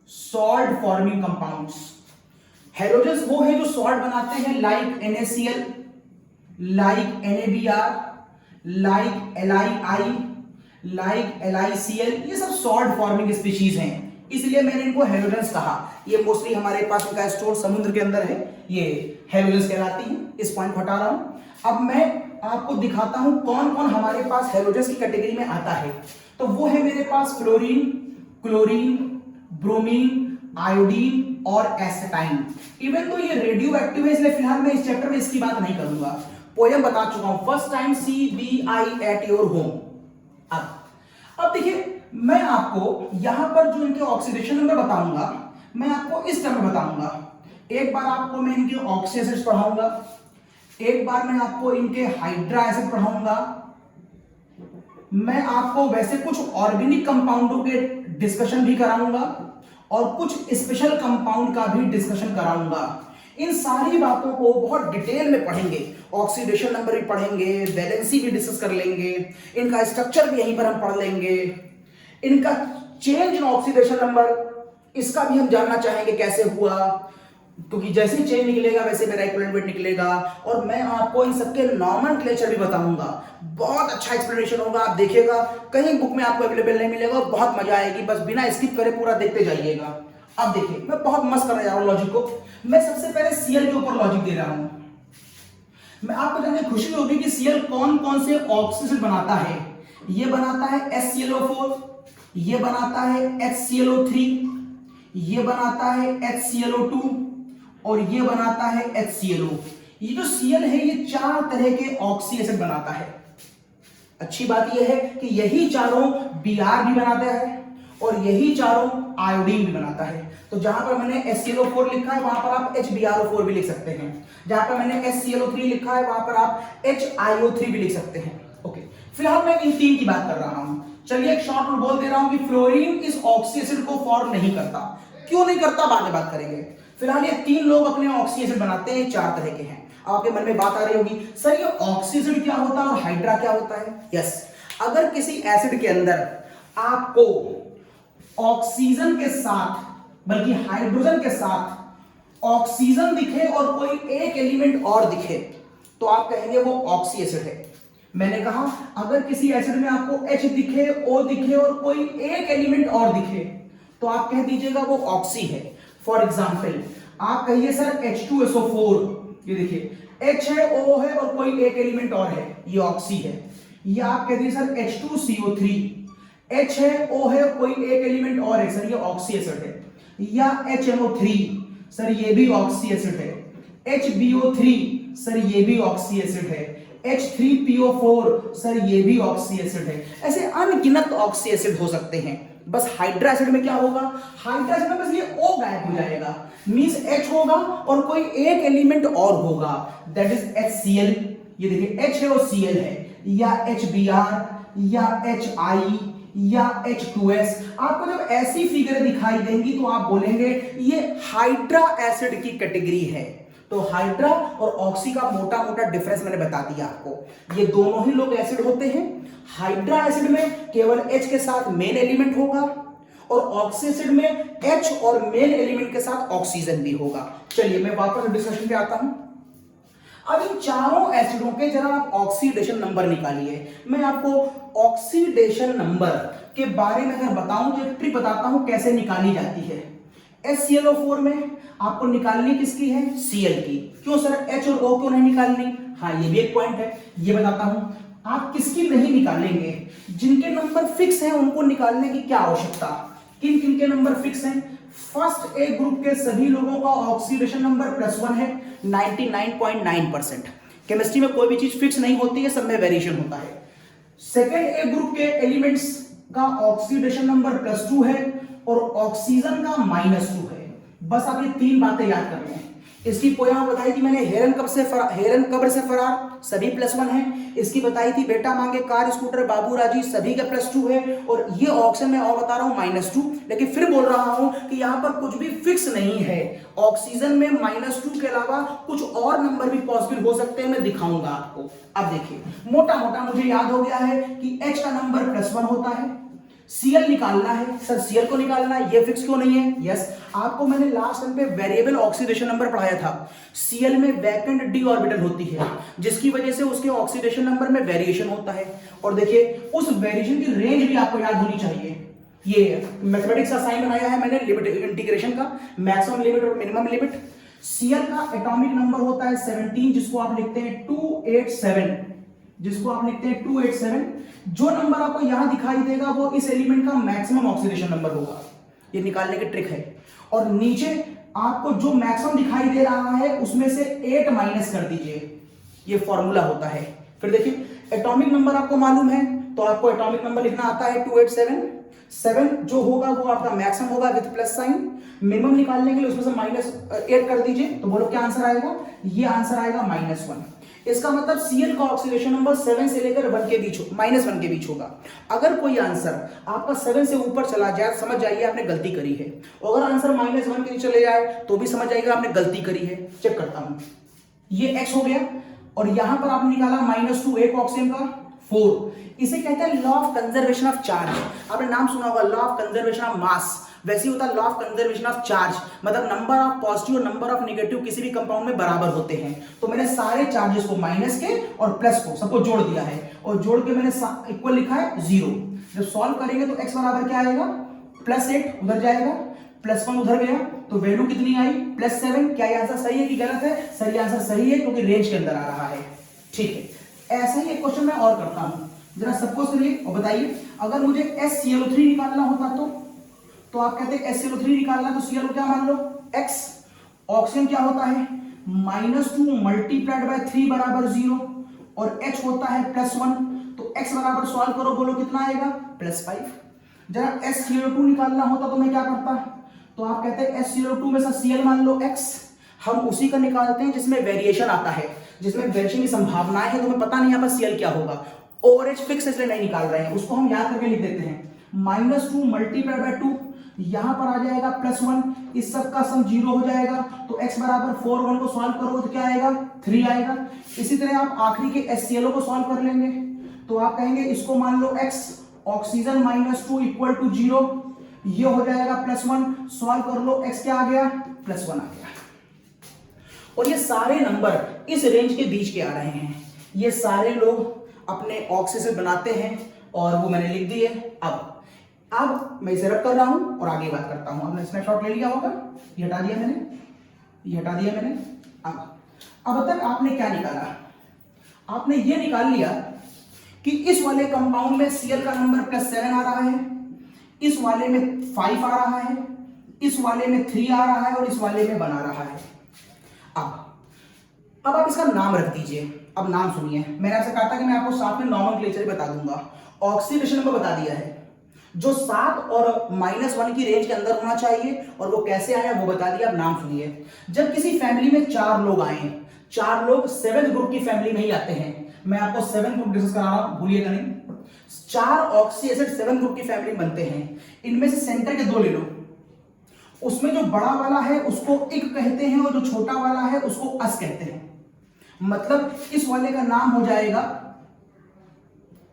Salt forming compounds. Halogens वो है जो सॉल्ट बनाते हैं, like NaCl, like NaBr, like LiI, like LiCl। ये सब सॉल्ट फॉर्मिंग स्पीशीज हैं, इसलिए मैंने इनको हेलोजेंस कहा। ये मोस्टली हमारे पास इनका स्टोर समुद्र के अंदर है, ये हेलोजेंस कहलाती हैं। इस पॉइंट को हटा रहा हूं। अब मैं आपको दिखाता हूं कौन कौन हमारे पास हेलोजेंस की कैटेगरी में आता है। तो वो है मेरे पास फ्लोरीन, क्लोरीन, ब्रोमीन, आयोडीन और एसिटाइन। इवन तो ये रेडियो एक्टिव है, इसलिए फिलहाल मैं इस चैप्टर में इसकी बात नहीं करूंगा। पोएम बता चुका हूं, first time CBI at your home. अब देखिए, मैं आपको यहां पर जो इनके ऑक्सीडेशन नंबर बताऊंगा, मैं आपको इस तरह बताऊंगा। एक बार आपको मैं इनके ऑक्सी एसिड्स पढ़ाऊंगा, एक बार मैं आपको इनके हाइड्रा एसिड पढ़ाऊंगा, मैं आपको वैसे कुछ ऑर्गेनिक कंपाउंडों के डिस्कशन भी कराऊंगा और कुछ स्पेशल कंपाउंड का भी डिस्कशन कराऊंगा। इन सारी बातों को बहुत डिटेल में पढ़ेंगे, ऑक्सीडेशन नंबर भी पढ़ेंगे, वैलेंसी भी डिस्कस कर लेंगे, इनका स्ट्रक्चर भी यहीं पर हम पढ़ लेंगे, इनका चेंज इन ऑक्सीडेशन नंबर इसका भी हम जानना चाहेंगे कैसे हुआ, क्योंकि जैसे ही चेंज निकलेगा वैसे मेरा इक्विवेलेंट वेट निकलेगा। और मैं आपको इन सबके नॉमेनक्लेचर भी बताऊंगा। बहुत अच्छा एक्सप्लेनेशन होगा, आप देखिएगा, कहीं बुक में आपको अवेलेबल नहीं मिलेगा, बहुत मजा आएगी। बस बिना स्किप करे पूरा देखते जाइएगा। अब देखिए, मैं बहुत मस्त करने जा रहा हूं लॉजिक को। मैं सबसे पहले Cl के ऊपर लॉजिक दे रहा हूं। मैं आपको जानने खुशी होगी कि Cl कौन कौन से ऑक्सीजन बनाता है। ये बनाता है HClO4, ये बनाता है HClO3, ये बनाता है HClO2 और ये बनाता है HClO। ये जो Cl है ये 4 तरह के ऑक्सी एसिड बनाता है। अच्छी बात यह है कि यही चारों Br भी बनाता है और यही चारों आयोडीन भी बनाता है। तो जहां पर मैंने HClO4 लिखा है वहां पर आप HBrO4 भी लिख सकते हैं, जहां पर मैंने HClO3 लिखा है वहां पर आप HiO3 भी लिख सकते हैं। ओके, फिलहाल मैं इन 3 की बात कर रहा हूं। चलिए एक शॉर्ट में बोल दे रहा हूं कि फ्लोरीन इस ऑक्सी एसिड को फॉर्म नहीं करता। क्यों नहीं करता, बाद में बात करेंगे। फिलहाल ये 3 लोग अपने ऑक्सी एसिड बनाते हैं, 4 तरह के हैं। आपके मन में बात आ रही होगी, सर ये ऑक्सी एसिड क्या होता है और हाइड्रा क्या होता है? यस, अगर किसी एसिड के अंदर आपको ऑक्सीजन के साथ, बल्कि हाइड्रोजन के साथ ऑक्सीजन दिखे और कोई एक एलिमेंट और दिखे तो आप कहेंगे वो ऑक्सी एसिड है। मैंने कहा अगर किसी एसिड में आपको H दिखे, O दिखे और कोई एक एलिमेंट और दिखे तो आप कह दीजिएगा वो ऑक्सी है। फॉर एग्जाम्पल आप कहिए सर H2SO4, ये देखिए H है, O है और कोई एक एलिमेंट और है, ये ऑक्सी है। या आप कह दीजिए सर H2CO3, H है, O है, कोई एक एलिमेंट और है, सर ये ऑक्सी एसिड है। या HNO3, सर ये भी ऑक्सी एसिड है। HBO3, सर ये भी ऑक्सी एसिड है। H3PO4, सर ये भी ऑक्सी एसिड है। ऐसे अनगिनत ऑक्सी एसिड हो सकते हैं। बस हाइड्रा एसिड में क्या होगा, हाइड्रा एसिड में बस ये O गायब हो जाएगा, मींस H होगा और कोई एक एलिमेंट और होगा, दैट इज HCl। ये देखिए H है और Cl है, या HBr या HI या H2S। आपको जब ऐसी फिगरें दिखाई देंगी तो आप बोलेंगे ये हाइड्रा एसिड की कैटेगरी है। तो हाइड्रा और ऑक्सी का मोटा मोटा डिफरेंस मैंने बता दिया आपको। ये दोनों ही लोग एसिड होते हैं। हाइड्रा एसिड में केवल H के साथ मेन एलिमेंट होगा और ऑक्सी एसिड में H और मेन एलिमेंट के साथ ऑक्सीजन भी होगा। चलिए मैं वापस डिस्कशन पे आता हूं। अब इन चारों एसिडों के जरा आप ऑक्सीडेशन नंबर निकालिए। मैं आपको ऑक्सीडेशन नंबर के बारे में अगर बताऊं तो एक ट्रिक बताता हूं कैसे निकाली जाती है। HClO4 में आपको निकालनी किसकी है? Cl की। क्यों सर H और O क्यों नहीं निकालनी? हाँ, ये भी एक पॉइंट है, ये बताता हूं। आप किसकी नहीं निकालेंगे? जिनके नंबर फिक्स हैं उनको निकालने की क्या आवश्यकता? किन किन के नंबर फिक्स हैं? फर्स्ट ए ग्रुप के सभी लोगों का ऑक्सीडेशन नंबर +1 है 99.9%। केमिस्ट्री में कोई भी चीज फिक्स नहीं होती है, सब में वेरिएशन होता है। सेकेंड ए ग्रुप के एलिमेंट्स का ऑक्सीडेशन नंबर +2 है और ऑक्सीजन का -2 है। बस आप ये तीन बातें याद कर लें। इसकी पोयम बताई थी मैंने, हेरन कब्र से फरार, सभी +1 है। इसकी बताई थी बेटा मांगे कार स्कूटर बाबू राजी, सभी का +2 है। और ये ऑक्सीजन में और बता रहा हूं -2, लेकिन फिर बोल रहा हूं कि यहां पर कुछ भी फिक्स नहीं है। ऑक्सीजन में -2 के अलावा कुछ और नंबर भी पॉसिबल हो सकते हैं, मैं दिखाऊंगा आपको। अब देखिए, मोटा मोटा मुझे याद हो गया है कि H का नंबर +1 होता है। Cl निकालना है, सर Cl को निकालना है, ये फिक्स क्यों नहीं है? यस, आपको मैंने लास्ट टाइम पे वेरिएबल ऑक्सीडेशन नंबर पढ़ाया था। Cl में वैकेंट d ऑर्बिटल होती है, जिसकी वजह से उसके ऑक्सीडेशन नंबर में वेरिएशन होता है। और देखिए, उस वेरिएशन की रेंज भी आपको याद होनी चाहिए। ये मैथमेटिक्स का साइन बनाया है मैंने लिमिट इंटीग्रेशन का, मैक्सिमम लिमिट और मिनिमम लिमिट। Cl का एटॉमिक नंबर होता है 17, जिसको आप लिखते हैं 287। जो नंबर आपको यहां दिखाई देगा वो इस एलिमेंट का मैक्सिमम ऑक्सीडेशन नंबर होगा। ये निकालने की ट्रिक है। और नीचे आपको जो मैक्सिमम दिखाई दे रहा है उसमें से 8 माइनस कर दीजिए, ये फॉर्मूला होता है। फिर देखिए, एटॉमिक नंबर आपको मालूम है तो आपको एटॉमिक नंबर लिखना आता है 287। 7 जो होगा वो आपका मैक्सिमम होगा विद प्लस साइन। मिनिमम निकालने के लिए उसमें से -8 कर दीजिए, तो बोलो क्या आंसर आएगा? ये आंसर आएगा -1। इसका मतलब Cl का ऑक्सीडेशन नंबर 7 से लेकर -1 के बीच होगा। अगर कोई आंसर आपका 7 से ऊपर चला जाए, समझ जाइए आपने गलती करी है। अगर आंसर -1 के नीचे चले जाए तो भी समझ जाइएगा आपने गलती करी है। चेक करता हूं, ये X हो गया और यहां पर आपने निकाला -2 एक ऑक्सीजन का 4। इसे कहते हैं law of conservation of charge. आपने नाम सुना होगा law of conservation of mass, वैसे होता है law of conservation of charge. मतलब नंबर ऑफ पॉजिटिव और नंबर ऑफ नेगेटिव किसी भी कंपाउंड में बराबर होते हैं। तो मैंने सारे चार्जेस को माइनस के और प्लस को सबको जोड़ दिया है और जोड़ के मैंने इक्वल लिखा है 0। जब सॉल्व करेंगे तो x बराबर क्या आएगा? +8 उधर जाएगा, +1 उधर गया, तो वैल्यू कितनी आई? +7। क्या ये आंसर सही है कि गलत है? सर ये आंसर सही है क्योंकि रेंज के अंदर आ रहा है। ठीक है, ऐसा ही एक क्वेश्चन मैं और करता हूं, जरा सबको सुनिए और बताइए। अगर मुझे HClO3 निकालना होता तो आप कहते हैं HClO3 निकालना, तो Cl क्या मान लो? X। ऑक्सीजन क्या होता है? -2 मल्टीप्लाइड बाय 3 बराबर 0 और H होता है +1, तो X बराबर सॉल्व करो, बोलो कितना आएगा? +5। जरा HClO2 निकालना होता तो मैं क्या करता? तो आप कहते हैं HClO2 में से Cl मान लो X। हम उसी का निकालते हैं जिसमें वेरिएशन आता है, जिसमें वेरिएशन की संभावनाएं है, तो हमें पता नहीं यहाँ पर Cl क्या होगा। OH फिक्स इसलिए नहीं निकाल रहे हैं, उसको हम याद करके लिख देते हैं। -2 मल्टीप्लाइड बाय 2, यहां पर आ जाएगा +1, इस सब का सम 0 हो जाएगा, तो x बराबर 4, 1 को सॉल्व करोगे तो क्या आएगा? 3 आएगा। इसी तरह आप आखिरी के HClO को सॉल्व कर लेंगे, तो आप कहेंगे इसको मान लो x, ऑक्सीजन -2 इक्वल टू 0, ये हो जाएगा +1, सॉल्व कर लो, x क्या आ गया? +1 आ गया। और ये सारे नंबर इस रेंज के बीच के आ रहे हैं। ये सारे लोग अपने ऑक्सीजन बनाते हैं और वो मैंने लिख दिए। अब मैं इसे रख कर रहा हूं और आगे बात करता हूं। आपने स्नैपशॉट ले लिया होगा, ये हटा दिया मैंने, अब तक आपने क्या निकाला? आपने ये निकाल लिया कि इस वाले कंपाउंड में Cl का नंबर +7 आ रहा है, इस वाले में 5 आ रहा है, इस वाले में 3 आ रहा है और इस वाले में 1 आ रहा है। अब आप इसका नाम रख दीजिए। अब नाम सुनिए, मैंने आपसे कहा था कि मैं आपको साथ में नॉमेनक्लेचर बता दूंगा। ऑक्सीडेशन नंबर बता दिया है, जो 7 और -1 की रेंज के अंदर होना चाहिए, और वो कैसे आया वो बता दिया। अब नाम सुनिए। जब किसी फैमिली में 4 लोग आए, 4 लोग 7th ग्रुप की फैमिली में ही आते हैं। मैं आपको 7th ग्रुप डिस्कस करा रहा हूं, भूलिएगा नहीं। 4 ऑक्सी एसिड 7th ग्रुप की फैमिली बनते हैं। इनमें से सेंटर के 2 ले लो, उसमें जो बड़ा वाला है उसको इक कहते हैं और जो छोटा वाला है उसको अस कहते हैं। मतलब इस वाले का नाम हो जाएगा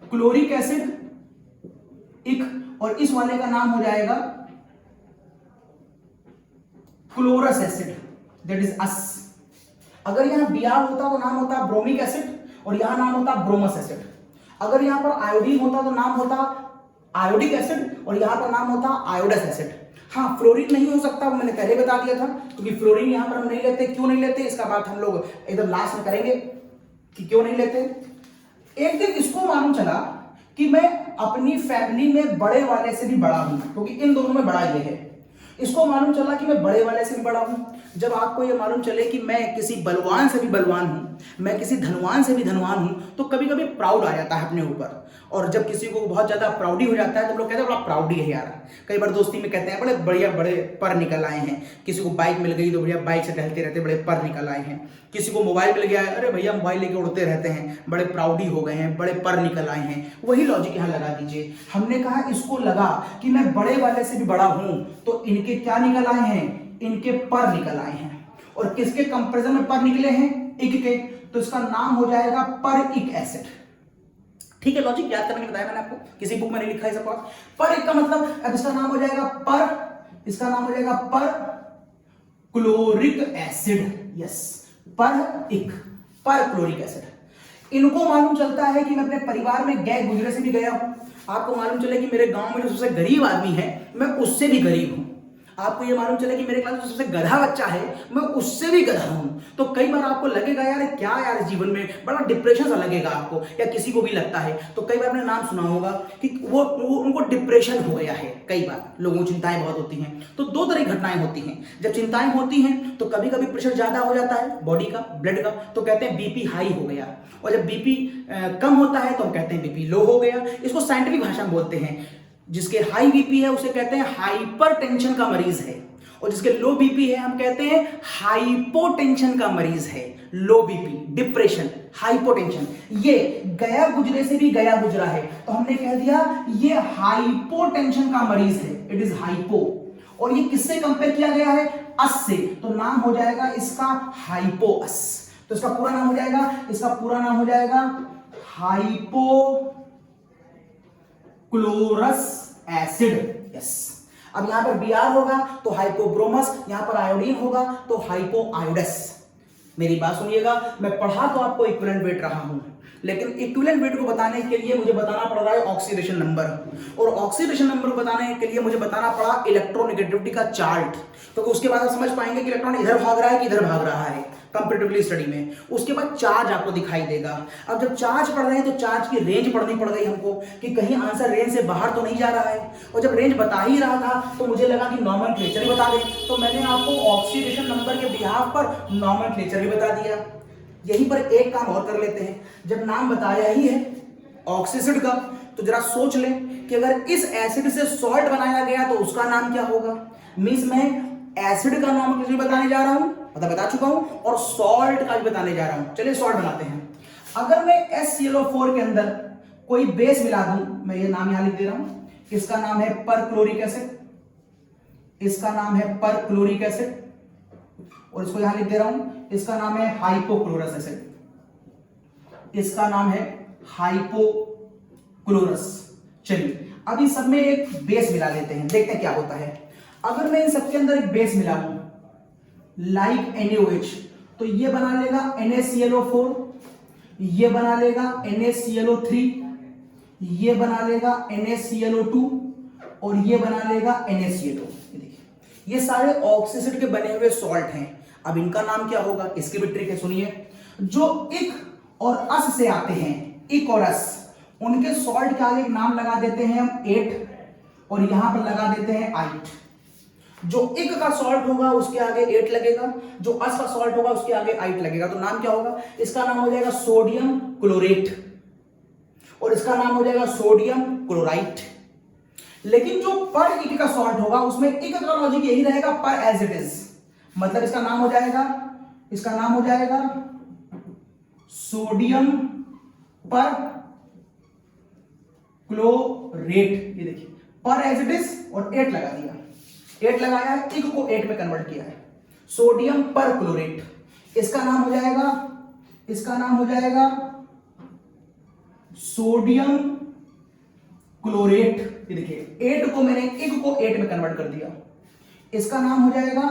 क्लोरिक एसिड इक, और इस वाले का नाम हो जाएगा क्लोरस एसिड, दैट इज अस। अगर यहाँ Br होता तो नाम होता ब्रोमिक एसिड और यहाँ नाम होता ब्रोमस एसिड। अगर यहाँ पर आयोडीन होता तो नाम होता आयोडिक एसिड और यहाँ पर नाम होता आयोडस एसिड। हाँ, फ्लोरीन नहीं हो सकता, वो मैंने पहले बता दिया था, क्योंकि फ्लोरीन यहाँ पर हम नहीं लेते। क्यों नहीं लेते, इसका बात हम लोग एकदम लास्ट में करेंगे कि क्यों नहीं लेते। एक दिन इसको मालूम चला कि मैं अपनी फैमिली में बड़े वाले से भी बड़ा हूं, क्योंकि इन दोनों में बड़ा ये है। इसको मालूम चला कि मैं बड़े वाले से भी बड़ा हूं। जब आपको ये मालूम चले कि मैं किसी बलवान से भी बलवान हूं, मैं किसी धनवान से भी धनवान हूं, तो कभी कभी प्राउड आ जाता है अपने ऊपर। और जब किसी को बहुत ज्यादा प्राउडी हो जाता है तो लोग कहते हैं बड़ा प्राउडी है यार। कई बार दोस्ती में कहते हैं बड़े बढ़िया बड़े पर निकल आए हैं। किसी को बाइक मिल गई तो बढ़िया बाइक से टहलते रहते बड़े पर निकल आए हैं। किसी को मोबाइल मिल गया है, अरे भैया मोबाइल लेके उड़ते रहते हैं, बड़े प्राउडी हो गए हैं, बड़े पर निकल आए हैं। वही लॉजिक यहाँ लगा दीजिए। हमने कहा इसको लगा कि मैं बड़े वाले से भी बड़ा हूं, तो इनके क्या निकल आए हैं, इनके पर निकल आए हैं। और किसके कंपैरिजन में पर निकले हैं, इक के, तो इसका नाम हो जाएगा पर इक एसिड। ठीक है, लॉजिक याद करने के बताया मैंने आपको, किसी बुक में नहीं लिखा है सब। पर इक का मतलब, अब इसका नाम हो जाएगा पर, इसका नाम हो जाएगा पर क्लोरिक एसिड। यस, पर इक, पर क्लोरिक एसिड। इनको मालूम चलता है कि मैं अपने परिवार में गए गुजरे से भी गया हूं। आपको मालूम चले कि मेरे गांव में जो सबसे गरीब आदमी है मैं उससे भी गरीब हूं। आपको ये मालूम चले कि मेरे क्लास में सबसे गधा बच्चा है मैं उससे भी गधा हूं। तो कई बार आपको लगेगा यार क्या यार, जीवन में बड़ा डिप्रेशन सा लगेगा आपको, या किसी को भी लगता है। तो कई बार आपने नाम सुना होगा कि वो उनको डिप्रेशन हो गया है। कई बार लोगों को चिंताएं बहुत होती हैं। तो दो तरह की घटनाएं होती हैं। जब चिंताएं होती हैं तो कभी कभी प्रेशर ज्यादा हो जाता है बॉडी का, ब्लड का, तो कहते हैं बीपी हाई हो गया। और जब बीपी कम होता है तो हम कहते हैं बीपी लो हो गया। इसको साइंटिफिक भाषा में बोलते हैं। जिसके हाई बीपी है उसे कहते हैं हाइपरटेंशन का मरीज है, और जिसके लो बीपी है हम कहते हैं हाइपोटेंशन का मरीज है। लो बीपी, डिप्रेशन, हाइपोटेंशन, ये गया गुजरे से भी गया गुजरा है, तो हमने कह दिया ये हाइपोटेंशन का मरीज है, इट इज हाइपो। और ये किससे कंपेयर किया गया है, अस से, तो नाम हो जाएगा इसका हाइपोअस। तो इसका पूरा नाम हो जाएगा, इसका पूरा नाम हो जाएगा हाइपो क्लोरस एसिड। यस, अब यहां पर Br होगा तो हाइपोब्रोमस, यहां पर आयोडीन होगा तो हाइपोआयोडस। मेरी बात सुनिएगा, मैं पढ़ा तो आपको इक्विवेलेंट वेट रहा हूं, लेकिन इक्विवेलेंट वेट को बताने के लिए मुझे बताना पड़ रहा है ऑक्सीडेशन नंबर, और ऑक्सीडेशन नंबर को बताने के लिए मुझे बताना पड़ा इलेक्ट्रोनेगेटिविटी का चार्ट। तो उसके बाद आप समझ पाएंगे कि इलेक्ट्रॉन इधर भाग रहा है कि इधर भाग रहा है कंपैरेटिवली स्टडी में। उसके बाद चार्ज आपको दिखाई देगा। अब जब चार्ज पढ़ रहे हैं तो चार्ज की रेंज पढ़नी पड़ गई हमको कि कहीं आंसर रेंज से बाहर तो नहीं जा रहा है। और जब रेंज बता ही रहा था तो मुझे लगा कि नॉमेनक्लेचर ही बता दें, तो मैंने आपको ऑक्सीडेशन नंबर के बिहाफ पर नॉमेनक्लेचर भी बता दिया। यहीं पर एक काम और कर लेते हैं, जब नाम बताया ही है ऑक्सीसिड का, तो जरा सोच लें कि अगर इस एसिड से सॉल्ट बनाया गया तो उसका नाम क्या होगा। मींस मैं एसिड का नाम किसी बताने जा रहा हूं, मतलब बता चुका हूं, और सॉल्ट का भी बताने जा रहा हूं। चलिए सॉल्ट बनाते हैं। अगर मैं HClO4 के अंदर कोई बेस मिला दूं, मैं ये नाम यहां लिख दे रहा हूं, इसका नाम है परक्लोरिक एसिड, इसका नाम है परक्लोरिक एसिड, और इसको यहां लिख दे रहा हूं, इसका नाम है हाइपोक्लोरस एसिड, इसका नाम है हाइपोक्लोरस। चलिए अब इन सब में एक बेस मिला लेते हैं, देखते हैं क्या होता है। अगर मैं इन सबके अंदर एक बेस मिलाऊं लाइक NaOH, तो ये बना लेगा NaClO4, ये बना लेगा NaClO3, ये बना लेगा NaClO2, और ये बना लेगा NaClO। देखिए ये सारे ऑक्सीसिड के बने हुए सॉल्ट हैं। अब इनका नाम क्या होगा, इसकी भी ट्रिक है, सुनिए। जो इक और अस से आते हैं, इक और अस, उनके सॉल्ट के आगे एक नाम लगा देते हैं हम 8, और यहां पर लगा देते हैं 8। जो इक का सॉल्ट होगा उसके आगे 8 लगेगा, जो अस का सॉल्ट होगा उसके आगे 8 लगेगा। तो नाम क्या होगा, इसका नाम हो जाएगा सोडियम क्लोरेट, और इसका नाम हो जाएगा सोडियम क्लोराइट। लेकिन जो पर इक का सॉल्ट होगा उसमें इक का लॉजिक यही रहेगा, पर एज इट इज, मतलब इसका नाम हो जाएगा, इसका नाम हो जाएगा सोडियम पर क्लोरेट। ये देखिए पर एज इट इज और 8 लगा दिया, 8 लगाया है, इक को 8 में कन्वर्ट किया है, सोडियम पर क्लोरेट। इसका नाम हो जाएगा, इसका नाम हो जाएगा सोडियम क्लोरेट। ये देखिए 8 को मैंने इक को 8 में कन्वर्ट कर दिया। इसका नाम हो जाएगा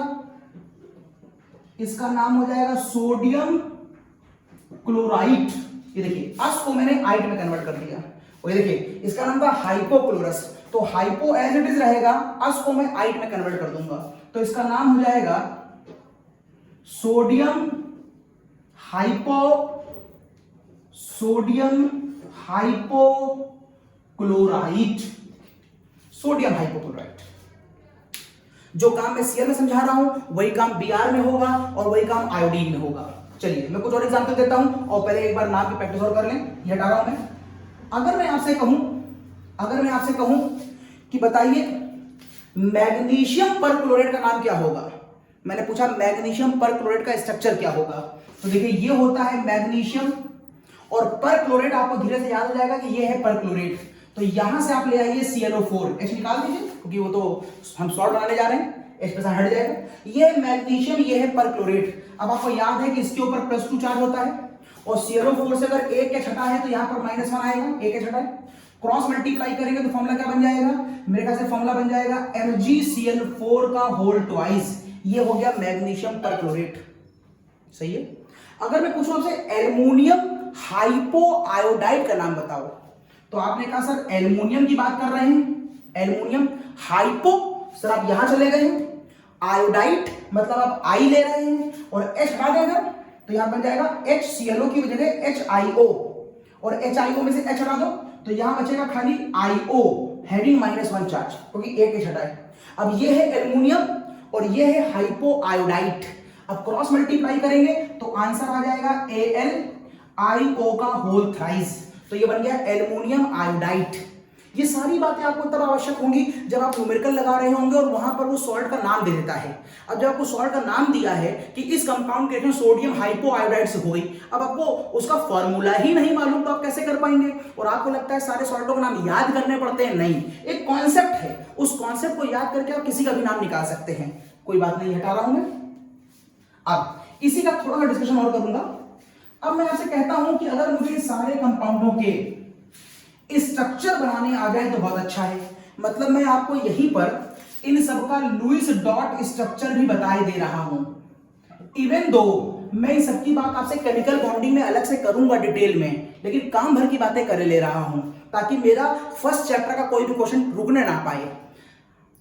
इसका नाम हो जाएगा सोडियम क्लोराइड। ये देखिए अस को मैंने आइट में कन्वर्ट कर दिया। और ये देखिए इसका नाम था हाइपोक्लोरस, तो हाइपो एज इट इज रहेगा, अस को मैं आइट में कन्वर्ट कर दूंगा, तो इसका नाम हो जाएगा सोडियम हाइपोक्लोराइड। Sodium hypochloride. जो काम मैं सीएल में समझा रहा हूं वही काम बीआर में होगा और वही काम आयोडीन में होगा। चलिए मैं कुछ और एग्जांपल देता हूं और पहले एक बार नाम की प्रैक्टिस और कर लें। ये हटा रहा हूं मैं। अगर मैं आपसे कहूं कि बताइए मैग्नीशियम परक्लोरेट का नाम क्या होगा, मैंने पूछा मैग्नीशियम परक्लोरेट का स्ट्रक्चर क्या होगा, तो देखिए ये होता है मैग्नीशियम और परक्लोरेट, आपको धीरे से याद हो जाएगा कि ये है परक्लोरेट। तो यहां से आप ले आइए ClO4, H निकाल दीजिए क्योंकि वो तो हम सॉल्ट बनाने जा रहे हैं, H पे हट जाएगा। ये मैग्नीशियम, ये है परक्लोरेट। अब आपको याद है कि इसके ऊपर +2 चार्ज होता है और ClO4 से अगर एक H हटा है तो यहाँ पर -1 आएगा, एक H हटा है, क्रॉस मल्टीप्लाई करेंगे तो फॉर्मूला क्या बन जाएगा, मेरे ख्याल से फॉर्मूला बन जाएगा MgCl4 का होल ट्वाइस। ये हो गया मैग्नीशियम परक्लोरेट। सही है। अगर मैं पूछूं आपसे एल्युमिनियम हाइपोआयोडाइड का नाम बताओ, तो आपने कहा सर एल्युमिनियम की बात कर रहे हैं, एल्युमिनियम हाइपो, सर आप यहां चले गए हैं, आयोडाइड मतलब आप आई ले रहे हैं और H हटा देगा तो यहां बन जाएगा HClO की जगह HIO, और HIO में से H हटा दो तो यहां बचेगा खाली IO हैविंग -1 चार्ज, क्योंकि एक H हटाए। अब ये है एल्युमिनियम और ये है हाइपोआयोडाइड। अब क्रॉस मल्टीप्लाई करेंगे तो आंसर आ जाएगा AlIO का होल थ्राइस, तो ये बन गया एल्युमिनियम आयोडाइड। ये सारी बातें आपको तब आवश्यक होंगी जब आप न्यूमेरिकल लगा रहे होंगे और वहां पर वो सॉल्ट का नाम दे देता है। अब जब आपको सॉल्ट का नाम दिया है कि इस कंपाउंड के सोडियम हाइपोआयोडाइड से हुई, अब आपको उसका फॉर्मूला ही नहीं मालूम तो आप कैसे कर पाएंगे। और आपको लगता है सारे सॉल्टों का नाम याद करने पड़ते हैं, नहीं, एक कॉन्सेप्ट है, उस कॉन्सेप्ट को याद करके आप किसी का भी नाम निकाल सकते हैं। कोई बात नहीं, हटा रहा हूं मैं। अब इसी का थोड़ा सा डिस्कशन और करूंगा। अब मैं आपसे कहता हूं कि अगर मुझे सारे कंपाउंडों के स्ट्रक्चर बनाने आ जाए तो बहुत अच्छा है। मतलब मैं आपको यहीं पर इन सबका लुईस डॉट स्ट्रक्चर भी बताए दे रहा हूं। इवन दो मैं इन सबकी बात आपसे केमिकल बॉन्डिंग में अलग से करूंगा डिटेल में, लेकिन काम भर की बातें कर ले रहा हूं ताकि मेरा फर्स्ट चैप्टर का कोई भी क्वेश्चन रुकने ना पाए।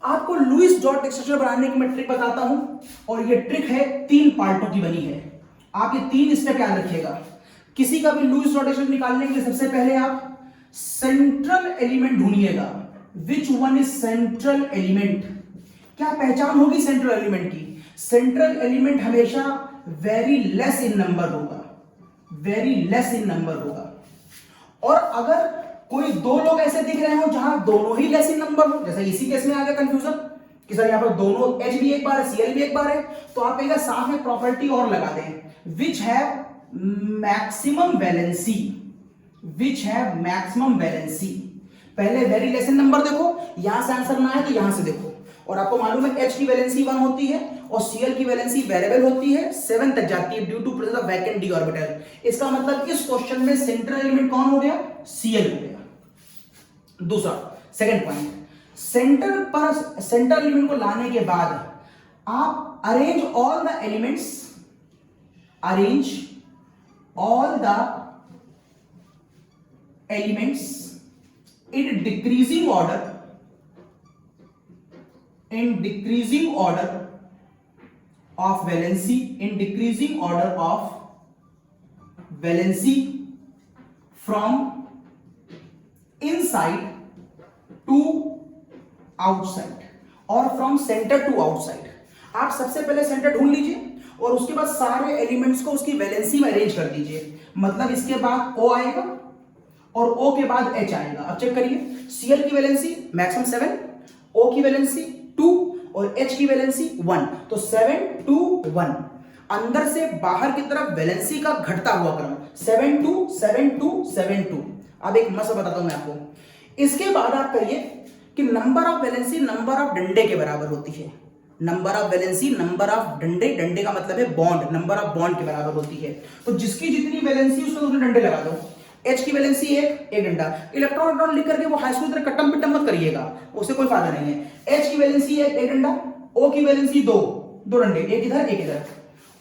आपको लुईस डॉट स्ट्रक्चर बनाने की मैं ट्रिक बताता हूं और ये ट्रिक है 3 पार्टों की बनी है। आप ये 3 स्टेप याद रखिएगा। किसी का भी लुईस डॉट स्ट्रक्चर निकालने के लिए सबसे पहले आप सेंट्रल एलिमेंट ढूंढिएगा। Which one is central element, क्या पहचान होगी सेंट्रल एलिमेंट की? सेंट्रल एलिमेंट हमेशा वेरी लेस इन नंबर होगा, वेरी लेस इन नंबर होगा। और अगर कोई 2 लोग ऐसे दिख रहे हो जहां दोनों ही लेस इन नंबर हो, जैसे इसी केस में आ गया कंफ्यूजन कि सर यहां पर दोनों H भी एक बार है, Cl भी एक बार है, तो आप एक साथ में प्रॉपर्टी और लगा दें, which have maximum valency, which have maximum valency. पहले वेरी लेस इन नंबर देखो, यहां से आंसर ना है तो यहां से देखो। और आपको मालूम है H की वैलेंसी 1 होती है और Cl की वैलेंसी वेरिएबल होती है, 7 तक जाती है due to presence of vacant d orbital. इसका मतलब इस क्वेश्चन में सेंट्रल एलिमेंट कौन हो गया? Cl हो गया। दूसरा सेकंड पॉइंट, सेंट्रल एलिमेंट को लाने के बाद आप arrange all the elements, arrange all the elements in decreasing order, in decreasing order of valency, in decreasing order of valency from inside to outside or from center to outside। आप सबसे पहले centre ढूंढ लीजिए और उसके बाद सारे elements को उसकी वैलेंसी में अरेंज कर दीजिए। मतलब इसके बाद O आएगा और O के बाद H आएगा। अब चेक करिए, Cl की वैलेंसी मैक्सिमम 7, O की वैलेंसी 2 और H की वैलेंसी 1, तो 7 2 1। अंदर से बाहर की तरफ वैलेंसी का घटता हुआ क्रम 7 2 7 2 7 2। अब एक मसला बताता हूं मैं आपको। इसके बाद आप कहिए कि number of valency number of डंडे के बराबर होती है। Number of valency number of डंडे, डंडे का मतलब है बॉन्ड, नंबर ऑफ बॉन्ड के बराबर होती है। तो जिसकी जितनी वैलेंसी उसको उतने डंडे लगा दो। H की वैलेंसी एक डंडा, इलेक्ट्रॉन लिख करके वो हाई स्कूल तरह कट्टम पिट्टम मत करिएगा, उससे कोई फायदा नहीं है। H की वैलेंसी एक डंडा, O की वैलेंसी दो डंडे, एक इधर एक इधर।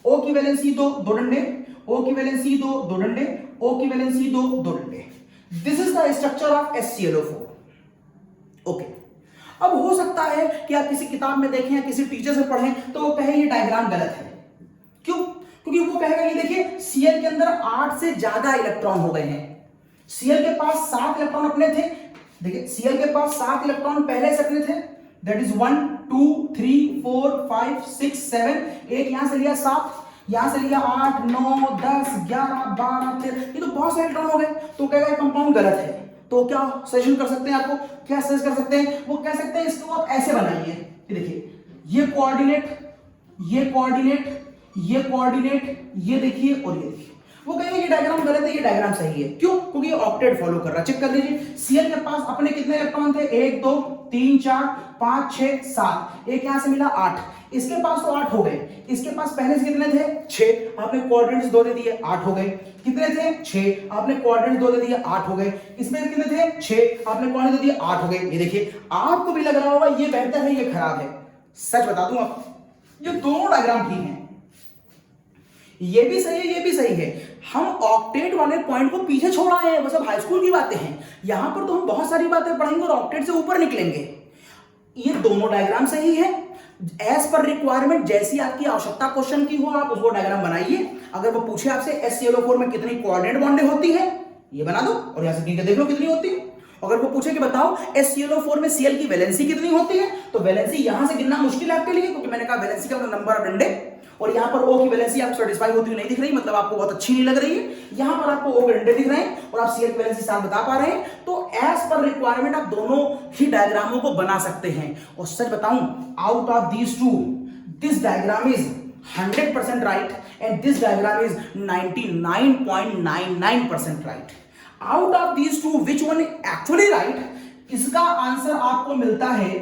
O की वैलेंसी दो डंडे, O की वैलेंसी दो डंडे, O की वैलेंसी दो डंडे। This is the structure of HClO4। Okay, अब हो सकता है कि आप किसी किताब में देखें या किसी टीचर से पढ़ें तो वो कहे ये डायग्राम गलत है। क्यों? क्योंकि वो कहेगा ये देखिए Cl के अंदर 8 से ज्यादा इलेक्ट्रॉन हो गए हैं। Cl के पास 7 इलेक्ट्रॉन अपने थे, देखिए Cl के पास 7 इलेक्ट्रॉन पहले से अपने थे, दैट इज 1 2 3 4 5 6 7, एक यहां से लिया 7, यहां से लिया 8 9 10 11 12 13, ये तो बहुत सारे इलेक्ट्रॉन हो गए। तो कहेगा ये कंपाउंड गलत है। तो क्या सजेशन कर सकते हैं, आपको क्या सजेस्ट कर सकते हैं? वो कह सकते हैं इसको आप ऐसे बनाइए, ये देखिए ये कोऑर्डिनेट, ये कोऑर्डिनेट, ये कोऑर्डिनेट, ये देखिए और ये देखिए। वो कहेंगे ये डायग्राम गलत है, ये डायग्राम सही है। क्यों? क्योंकि ये ऑक्टेट फॉलो कर रहा है। चेक कर लीजिए, Cl के पास अपने कितने इलेक्ट्रॉन थे? 1 2 3 4 5 6 7, एक यहां से मिला 8, इसके पास तो 8 हो गए। इसके पास पहले से कितने थे? 6, आपने कोऑर्डिनेट्स 2 दे दिए, 8 हो गए। कितने थे? 6, आपने कोऑर्डिनेट्स 2 दे दिए, 8 हो गए। इसमें कितने थे? 6, आपने कोऑर्डिनेट दे दिए, 8 हो गए। ये देखिए, आपको भी लग रहा होगा ये बेहतर है, ये खराब है। सच बता दूं आपको, ये दोनों डायग्राम ठीक हैं, ये भी सही है, ये भी सही है। हम ऑक्टेट वाले पॉइंट को पीछे छोड़ आए हैं, वो सब हाई स्कूल की बातें हैं। यहां पर तो हम बहुत सारी बातें पढ़ेंगे और ऑक्टेट से ऊपर निकलेंगे। ये दोनों डायग्राम सही है। एज पर रिक्वायरमेंट, जैसी आपकी आवश्यकता क्वेश्चन की हो आप उसको डायग्राम बनाइए। अगर वो पूछे आपसे HClO4 में कितनी कोऑर्डिनेट बॉन्डें होती है, ये बना दो और यहां से गिन के देख लो कितनी होती है। अगर वो पूछे कि बताओ HClO4 में Cl की वैलेंसी कितनी होती है, तो वैलेंसी यहां से गिनना मुश्किल है आपके लिए, क्योंकि मैंने कहा वैलेंसी का मतलब नंबर ऑफ डंडे, और यहां पर O की वैलेंसी आपको सेटिस्फाई होती हुई नहीं दिख रही, मतलब आपको बहुत अच्छी नहीं लग रही है। यहां पर आपको O के डंडे दिख रहे हैं और आप Cl की वैलेंसी साथ बता पा रहे हैं। तो एज पर रिक्वायरमेंट आप दोनों ही डायग्रामों को बना सकते हैं। और सच बताऊं, out of these two this diagram is 100% right and this diagram is 99.99% right. Out of these two which one actually right? इसका आंसर आपको मिलता है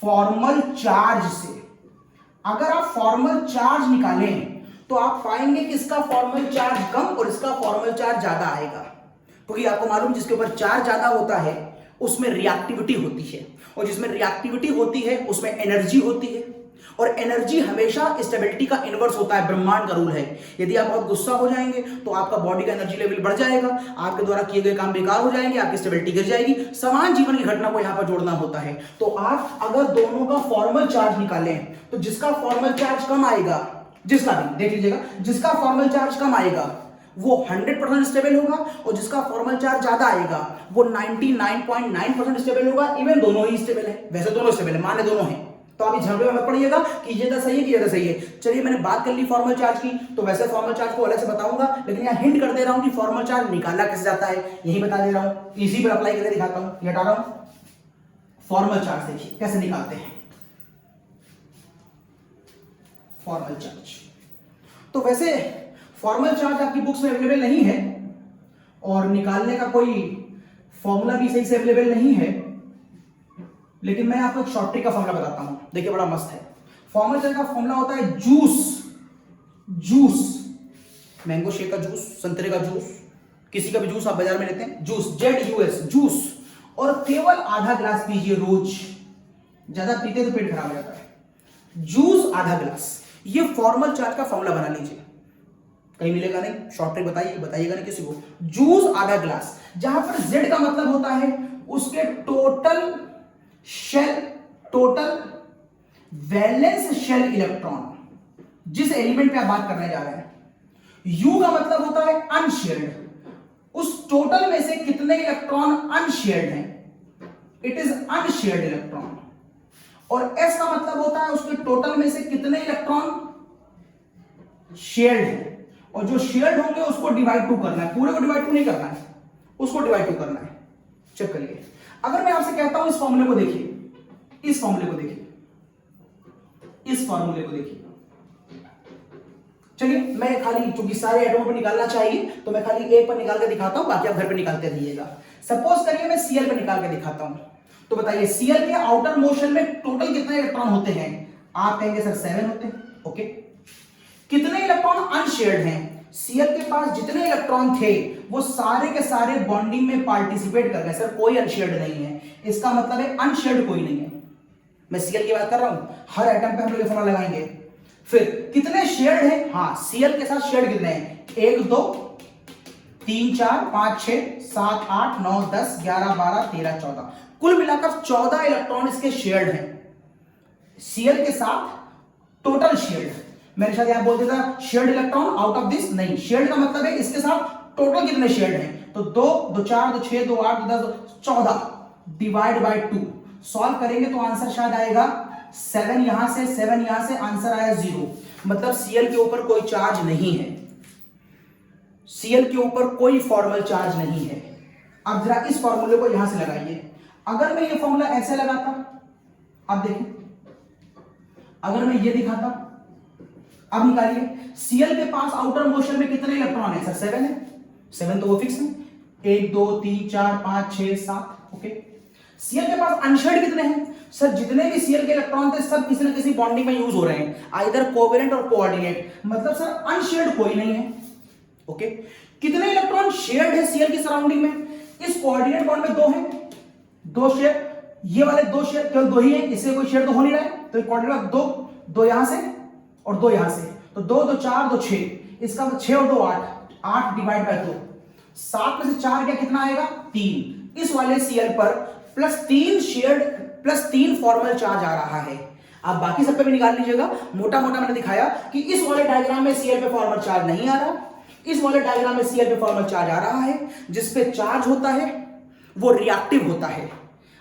फॉर्मल चार्ज से। अगर आप फॉर्मल चार्ज निकालें तो आप पाएंगे कि इसका फॉर्मल चार्ज कम और इसका फॉर्मल चार्ज ज्यादा आएगा, क्योंकि आपको मालूम जिसके ऊपर चार्ज ज्यादा होता है उसमें रिएक्टिविटी होती है, और जिसमें रिएक्टिविटी होती है उसमें एनर्जी होती है, और एनर्जी हमेशा स्टेबिलिटी का इनवर्स होता है, ब्रह्मांड का रूल है। यदि आप बहुत गुस्सा हो जाएंगे तो आपका बॉडी का एनर्जी लेवल बढ़ जाएगा, आपके द्वारा किए गए काम बेकार हो जाएंगे, आपकी स्टेबिलिटी गिर जाएगी। समान जीवन की घटना को यहां पर जोड़ना होता है। तो आप अगर दोनों का फॉर्मल चार्ज निकालें तो जिसका फॉर्मल चार्ज कम आएगा, जिसका भी देख लीजिएगा, जिसका फॉर्मल चार्ज कम आएगा वो 100% स्टेबल होगा, और जिसका फॉर्मल चार्ज ज्यादा आएगा वो 99.9% स्टेबल होगा। इवन दोनों ही स्टेबल है, वैसे दोनों स्टेबल है, माने दोनों हैं। तो आप इस झगड़े में मत पड़िएगा कि ये तो सही है कि ये तो सही है। चलिए, मैंने बात कर ली फॉर्मल चार्ज की, तो वैसे फॉर्मल चार्ज को अलग से बताऊंगा, लेकिन यहाँ हिंट कर दे रहा हूं कि फॉर्मल चार्ज निकाला कैसे जाता है, यही बता दे रहा हूं। इसी पर अप्लाई करके दिखाता हूं, ये हटा रहा हूं। फॉर्मल चार्ज देखिए कैसे निकालते हैं फॉर्मल चार्ज। तो वैसे फॉर्मल चार्ज आपकी बुक्स में अवेलेबल नहीं है, और निकालने का कोई फॉर्मूला भी सही से अवेलेबल नहीं है, लेकिन मैं आपको एक शॉर्ट ट्रिक का फॉर्मूला बताता हूं। देखिए बड़ा मस्त है। फॉर्मल चार्ज का फॉर्मूला होता है जूस, मैंगो शेक का जूस, संतरे का जूस, किसी का भी जूस आप बाजार में लेते हैं, जूस, ZUS जूस, और केवल आधा ग्लास पीजिए रोज। ज्यादा पीते तो पेट खराब हो जाता है। जूस आधा ग्लास, ये फॉर्मल चार्ज का फॉर्मूला बना लीजिए, कहीं मिलेगा नहीं। शॉर्ट ट्रिक बताइएगा नहीं किसी को। जूस आधा ग्लास, जहां पर Z का मतलब होता है उसके टोटल वैलेंस शेल इलेक्ट्रॉन, जिस एलिमेंट पे आप बात करने जा रहे हैं। U का मतलब होता है अनशेयर्ड, उस टोटल में से कितने इलेक्ट्रॉन अनशेयर्ड हैं, इट इज अनशेयर्ड इलेक्ट्रॉन। और S का मतलब होता है उसके टोटल में से कितने इलेक्ट्रॉन शेयर्ड हैं, और जो शेयर्ड होंगे उसको डिवाइड टू करना है, पूरे को डिवाइड टू नहीं करना है, उसको डिवाइड टू करना है। चेक करिए, अगर मैं आपसे कहता हूं इस फॉर्मूले को देखिए, इस फॉर्मूले को देखिए, इस फॉर्मूले को देखिए। चलिए, मैं खाली चूंकि सारे एटमों पर निकालना चाहिए तो मैं खाली एक पर निकाल के दिखाता हूं, बाकी आप घर पे निकालते रहिएगा। सपोज करिए मैं Cl पर निकाल के दिखाता हूं, तो बताइए Cl के आउटर मोशन में टोटल कितने इलेक्ट्रॉन होते हैं? आप कहेंगे सर 7 होते हैं। ओके, कितने इलेक्ट्रॉन अनशेयर्ड हैं? Cl के पास जितने इलेक्ट्रॉन थे वो सारे के सारे बॉन्डिंग में पार्टिसिपेट कर गए। सर कोई अनशेयर्ड नहीं है, इसका मतलब है अनशेयर्ड कोई नहीं है। मैं Cl की बात कर रहा हूं, हर एटम पे हम लोग फॉर्मूला लगाएंगे। फिर कितने शेयर्ड हैं? हाँ, Cl के साथ शेयर्ड कितने हैं? 1 2 3 4 5 6 7 8 9 10 11 12 13 14, कुल मिलाकर 14 इलेक्ट्रॉन इसके शेयर्ड हैं Cl के साथ, टोटल शेयर्ड। मेरे साथ यहां बोलते था shared electron out of this, नहीं, शेयर्ड का मतलब है इसके साथ टोटल कितने शेयर्ड हैं, तो 2 2 4 2 6 2 8 2 10 14 डिवाइड बाय 2, सॉल्व करेंगे तो आंसर शायद आएगा 7 यहां से 7 यहां से, आंसर आया 0। मतलब Cl के ऊपर कोई चार्ज नहीं है, Cl के ऊपर कोई फॉर्मल चार्ज नहीं है। अब जरा इस फॉर्मूले को यहां से लगाइए, अगर मैं ये फॉर्मूला ऐसे लगाता, अब देखिए अगर मैं ये दिखाता, अब निकालिए Cl के पास आउटर मोशन में कितने इलेक्ट्रॉन है? सर 7 है, 7 तो वो फिक्स है, 1 2 3 4 5 6 7, ओके। Cl के पास अनशेयर्ड कितने हैं? सर जितने भी Cl के इलेक्ट्रॉन थे सब किसी ना किसी बॉन्डिंग में यूज हो रहे हैं, आइदर कोवेलेंट और कोऑर्डिनेट, मतलब सर अनशेयर्ड कोई नहीं है, ओके। कितने इलेक्ट्रॉन शेयर्ड है Cl की सराउंडिंग में? इस कोऑर्डिनेट बॉन्ड में 2 हैं, 2 शेयर, ये वाले 2 शेयर, केवल 2 ही है, इससे कोई शेयर तो हो नहीं रहा है, तो कोऑर्डिनेट 2 2 यहां से और 2 यहां से, तो 2 2 4 2 6, इसका 6 और 2 8, 8 डिवाइड बाय 2, 7 में से 4 गया, कितना आएगा? 3। इस वाले Cl पर +3 शेयर्ड +3 फॉर्मल चार्ज आ रहा है। आप बाकी सब पे भी निकाल लीजिएगा, मोटा मोटा मैंने दिखाया कि इस वाले डायग्राम में Cl पे फॉर्मल चार्ज नहीं आ रहा, इस वाले डायग्राम में Cl पे फॉर्मल चार्ज आ रहा है। जिस पे चार्ज होता है वो रिएक्टिव होता है।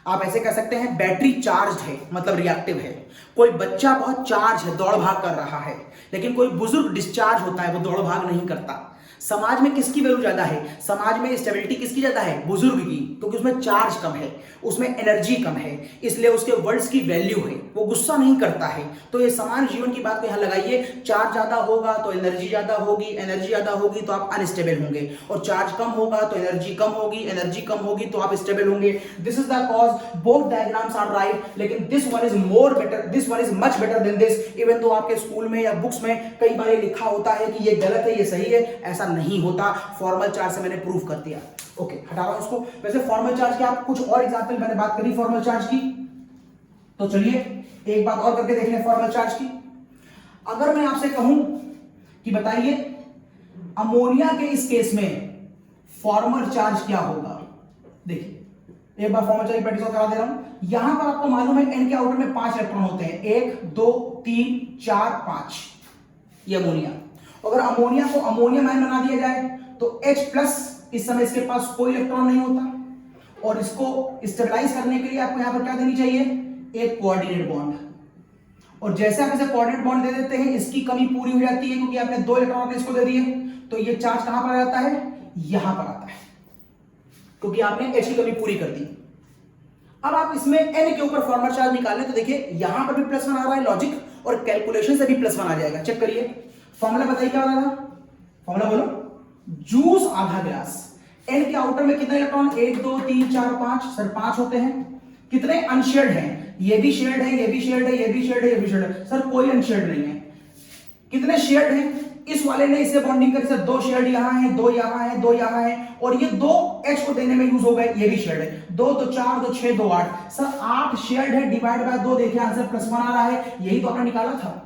आप ऐसे कह सकते हैं बैटरी चार्ज है, मतलब रिएक्टिव है। कोई बच्चा बहुत चार्ज है, दौड़ भाग कर रहा है, लेकिन कोई बुजुर्ग डिस्चार्ज होता है, वो दौड़ भाग नहीं करता। समाज में किसकी वैल्यू ज्यादा है? समाज में स्टेबिलिटी किसकी ज्यादा है? बुजुर्ग की, क्योंकि उसमें चार्ज कम है, उसमें एनर्जी कम है, इसलिए उसके वर्ड्स की वैल्यू है, वो गुस्सा नहीं करता है। तो ये समान जीवन की बात को यहां लगाइए, चार्ज ज्यादा होगा तो एनर्जी ज्यादा होगी, एनर्जी ज्यादा होगी तो आप अनस्टेबल होंगे, और चार्ज कम होगा तो एनर्जी कम होगी, एनर्जी कम होगी तो आप स्टेबल होंगे। This is the cause, both diagrams are right, लेकिन this one is more better, this one is much better than this. Even तो आपके स्कूल में या बुक्स में कई बार ये लिखा होता है कि ये गलत है, ये सही है, ऐसा नहीं होता। फॉर्मल चार्ज से मैंने प्रूफ कर दिया, ओके, हटा रहा हूं इसको। वैसे फॉर्मल चार्ज के आप कुछ और एग्जांपल, मैंने बात करी फॉर्मल चार्ज की, तो चलिए एक बात और करके देख लें फॉर्मल चार्ज की। अगर मैं आपसे कहूं कि बताइए अमोनिया के इस केस में फॉर्मल चार्ज क्या होगा, देखिए एक बार फॉर्मल चार्ज प्रैक्टिस करा दे रहा हूं। यहां पर आपको मालूम है एन के आउटर में 5 इलेक्ट्रॉन होते हैं, 1 2 3 4 5, ये अमोनिया। अगर अमोनिया को अमोनियम आयन बना दिया जाए तो H+, इस समय इसके पास कोई इलेक्ट्रॉन नहीं होता, और इसको स्टेबलाइज करने के लिए आपको यहां पर क्या देनी चाहिए? एक कोऑर्डिनेट बॉन्ड। और जैसे आप इसे कोऑर्डिनेट बॉन्ड दे देते हैं, इसकी कमी पूरी हो जाती है, क्योंकि आपने 2 इलेक्ट्रॉन इसको दे दिए, तो ये चार्ज कहां पर आ जाता है? यहां पर आता है, क्योंकि आपने H की कमी पूरी कर दी। अब आप इसमें N के ऊपर फॉर्मल चार्ज निकालें तो देखिए यहां पर भी +1 आ रहा है, लॉजिक और कैलकुलेशन से भी +1 आ जाएगा। चेक करिए फॉर्मूला, बताइए क्या होगा फॉर्मूला, बोलो। जूस आधा गिलास। एन के आउटर में कितने इलेक्ट्रॉन? 1 2 3 4 5, सर 5 होते हैं। कितने अनशेयर्ड हैं? ये भी शेयर्ड है, ये भी शेयर्ड है, ये भी शेयर्ड है, ये भी शेयर्ड है, सर कोई अनशेयर्ड नहीं है। कितने शेयर्ड हैं? इस वाले ने इसे बॉन्डिंग करी, सर 2 शेयर्ड यहां है, 2 यहां है, 2 यहां है, और ये 2 H को देने में यूज हो गए, ये भी शेयर्ड है। 2 तो 4 2 6 2 8, सर 8 शेयर्ड है, डिवाइड बाय 2, देखिए आंसर +1 आ रहा है, यही तो आपने निकाला था।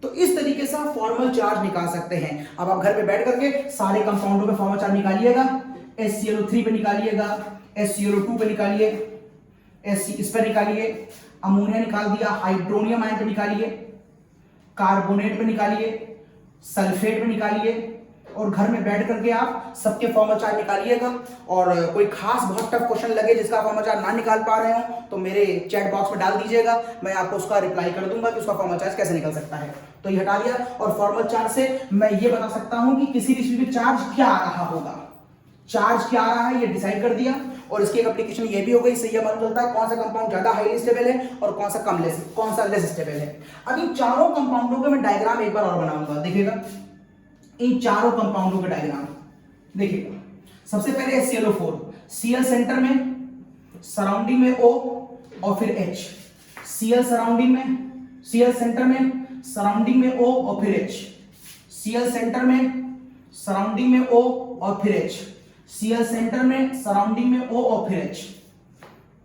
तो इस तरीके से आप फॉर्मल चार्ज निकाल सकते हैं। अब आप घर पे बैठ करके सारे कंपाउंडों पे फॉर्मल चार्ज निकालिएगा। HCl3 पे निकालिएगा, HCl2 पे निकालिए, इस पे निकालिए, अमोनिया निकाल दिया, हाइड्रोनियम आयन पे निकालिए, कार्बोनेट पे निकालिए, सल्फेट पे निकालिए, और घर में बैठ करके आप सबके फॉर्मल चार्ज निकालिएगा। और कोई खास बहुत टफ क्वेश्चन लगे जिसका फॉर्मल चार्ज ना निकाल पा रहे हो तो मेरे चैट बॉक्स में डाल दीजिएगा, मैं आपको उसका रिप्लाई कर दूंगा कि उसका फॉर्मल चार्ज कैसे निकल सकता है। तो ये हटा दिया। और फॉर्मल चार्ज से मैं ये बता सकता हूं कि किसी भी चीज में चार्ज क्या आ रहा होगा, चार्ज क्या आ रहा है ये डिसाइड कर दिया। और इसकी एक एप्लीकेशन ये भी हो गई, इससे ये मालूम चलता है कौन सा कंपाउंड ज्यादा हाईली स्टेबल है और कौन सा लेस स्टेबल है। अब इन चारों कंपाउंडों का मैं डायग्राम एक बार और बनाऊंगा, देखिएगा इन चारों कंपाउंडों का डायग्राम देखिएगा। सबसे पहले HClO4, Cl सेंटर में, सराउंडिंग में O और फिर H, Cl सराउंडिंग में, Cl सेंटर में, सराउंडिंग में O और फिर H, Cl सेंटर में, सराउंडिंग में O और फिर H, Cl सेंटर में, सराउंडिंग में O और फिर H।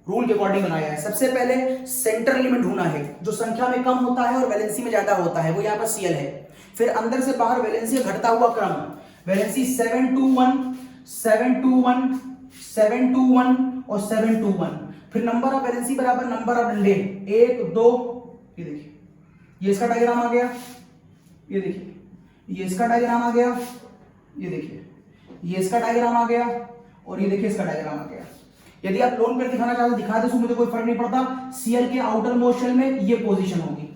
रूल के अकॉर्डिंग बनाया है। सबसे पहले सेंटर एलिमेंट ढूंढना है जो संख्या में कम होता है और वैलेंसी में ज्यादा होता है, वो यहाँ पर Cl है। फिर अंदर से बाहर वैलेंसी घटता हुआ क्रम, वैलेंसी 7 to 1, 7 to 1, 7 to 1 और 7 to 1। फिर नंबर ऑफ वैलेंसी बराबर नंबर ऑफ डंडे, 1 2, ये देखिए ये इसका डायग्राम आ गया, ये देखिए ये इसका डायग्राम आ गया, ये देखिए ये इसका डायग्राम आ गया और ये देखिए इसका डायग्राम आ गया। यदि आप लोन पेयर दिखाना चाहते दिखा दे, मुझे कोई फर्क नहीं पड़ता। Cl के आउटर मोस्ट शेल में ये पोजीशन होगी,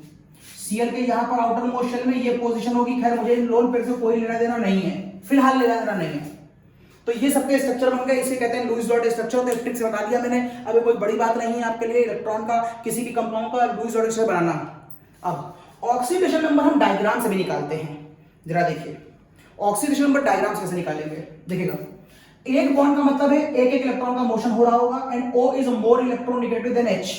Cl के यहां पर आउटर मोस्ट शेल में ये पोजीशन होगी। खैर मुझे इन लोन पेयर से कोई लेना देना नहीं है, फिलहाल लेना देना नहीं है। तो ये सबके स्ट्रक्चर बन गए, इसे कहते हैं लुईस डॉट स्ट्रक्चर। तो ट्रिक से बता दिया मैंने, अभी कोई बड़ी बात नहीं है आपके लिए इलेक्ट्रॉन का किसी भी कंपाउंड का लुईस डॉट स्ट्रक्चर बनाना। अब ऑक्सीडेशन नंबर हम डायग्राम से भी निकालते हैं, जरा देखिए ऑक्सीडेशन नंबर डायग्राम से कैसे निकालेंगे। देखिएगा एक बॉन्ड का मतलब है एक एक इलेक्ट्रॉन का मोशन हो रहा होगा and O is more electronegative than H।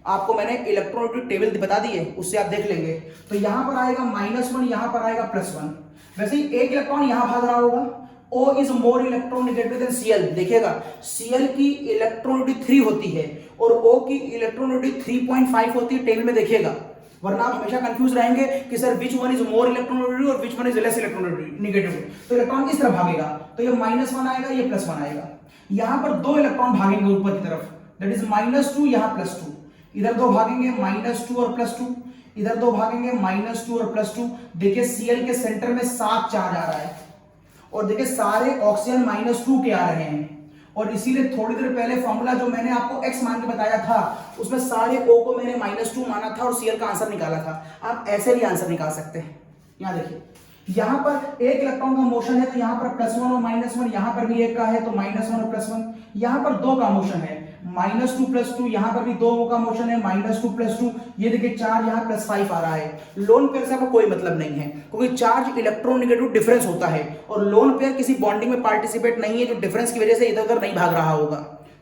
आपको मैंने इलेक्ट्रोनेगेटिव टेबल बता दी है, उससे आप देख लेंगे। तो यहां पर आएगा -1, यहां पर आएगा +1। वैसे ही एक इलेक्ट्रॉन यहां भाग रहा होगा, O is more electronegative then Cl। देखिएगा Cl की इलेक्ट्रोनेगेटिव 3 होती है और O की इलेक्ट्रोनेगेटिव 3.5 होती है, टेबल में देखिएगा, वरना आप हमेशा कंफ्यूज रहेंगे कि sir which one is more electronegative और which one is less electronegative. तो इलेक्ट्रॉन किस तरफ भागेगा, तो ये -1 आएगा, ये +1 आएगा। यहां पर 2 इलेक्ट्रॉन भागेंगे ऊपर की तरफ, दैट इज -2, यहां +2। इधर 2 भागेंगे -2 और +2, इधर 2 भागेंगे -2 और +2। देखिए Cl के सेंटर में 7 चार्ज आ रहा है और देखिए सारे ऑक्सीजन -2 के आ रहे हैं। और इसीलिए थोड़ी देर पहले फॉर्मूला जो मैंने आपको x मान के बताया था, उसमें सारे O को मैंने -2 माना था और Cl का आंसर निकाला था। आप ऐसे भी आंसर निकाल सकते हैं। यहां देखिए यहां पर एक इलेक्ट्रॉन का मोशन है तो यहां पर +1 और -1, यहां पर भी एक का है तो -1 और +1। यहां पर 2 का मोशन है, -2 +2, यहां पर भी 2 का मोशन है, -2 +2। ये देखिए चार्ज यहां +5 आ रहा है। लोन पेयर से आपको कोई मतलब नहीं है क्योंकि चार्ज इलेक्ट्रोनेगेटिव डिफरेंस होता है और लोन पेयर किसी बॉन्डिंग में पार्टिसिपेट नहीं है जो डिफरेंस की वजह से इधर उधर नहीं भाग रहा होगा।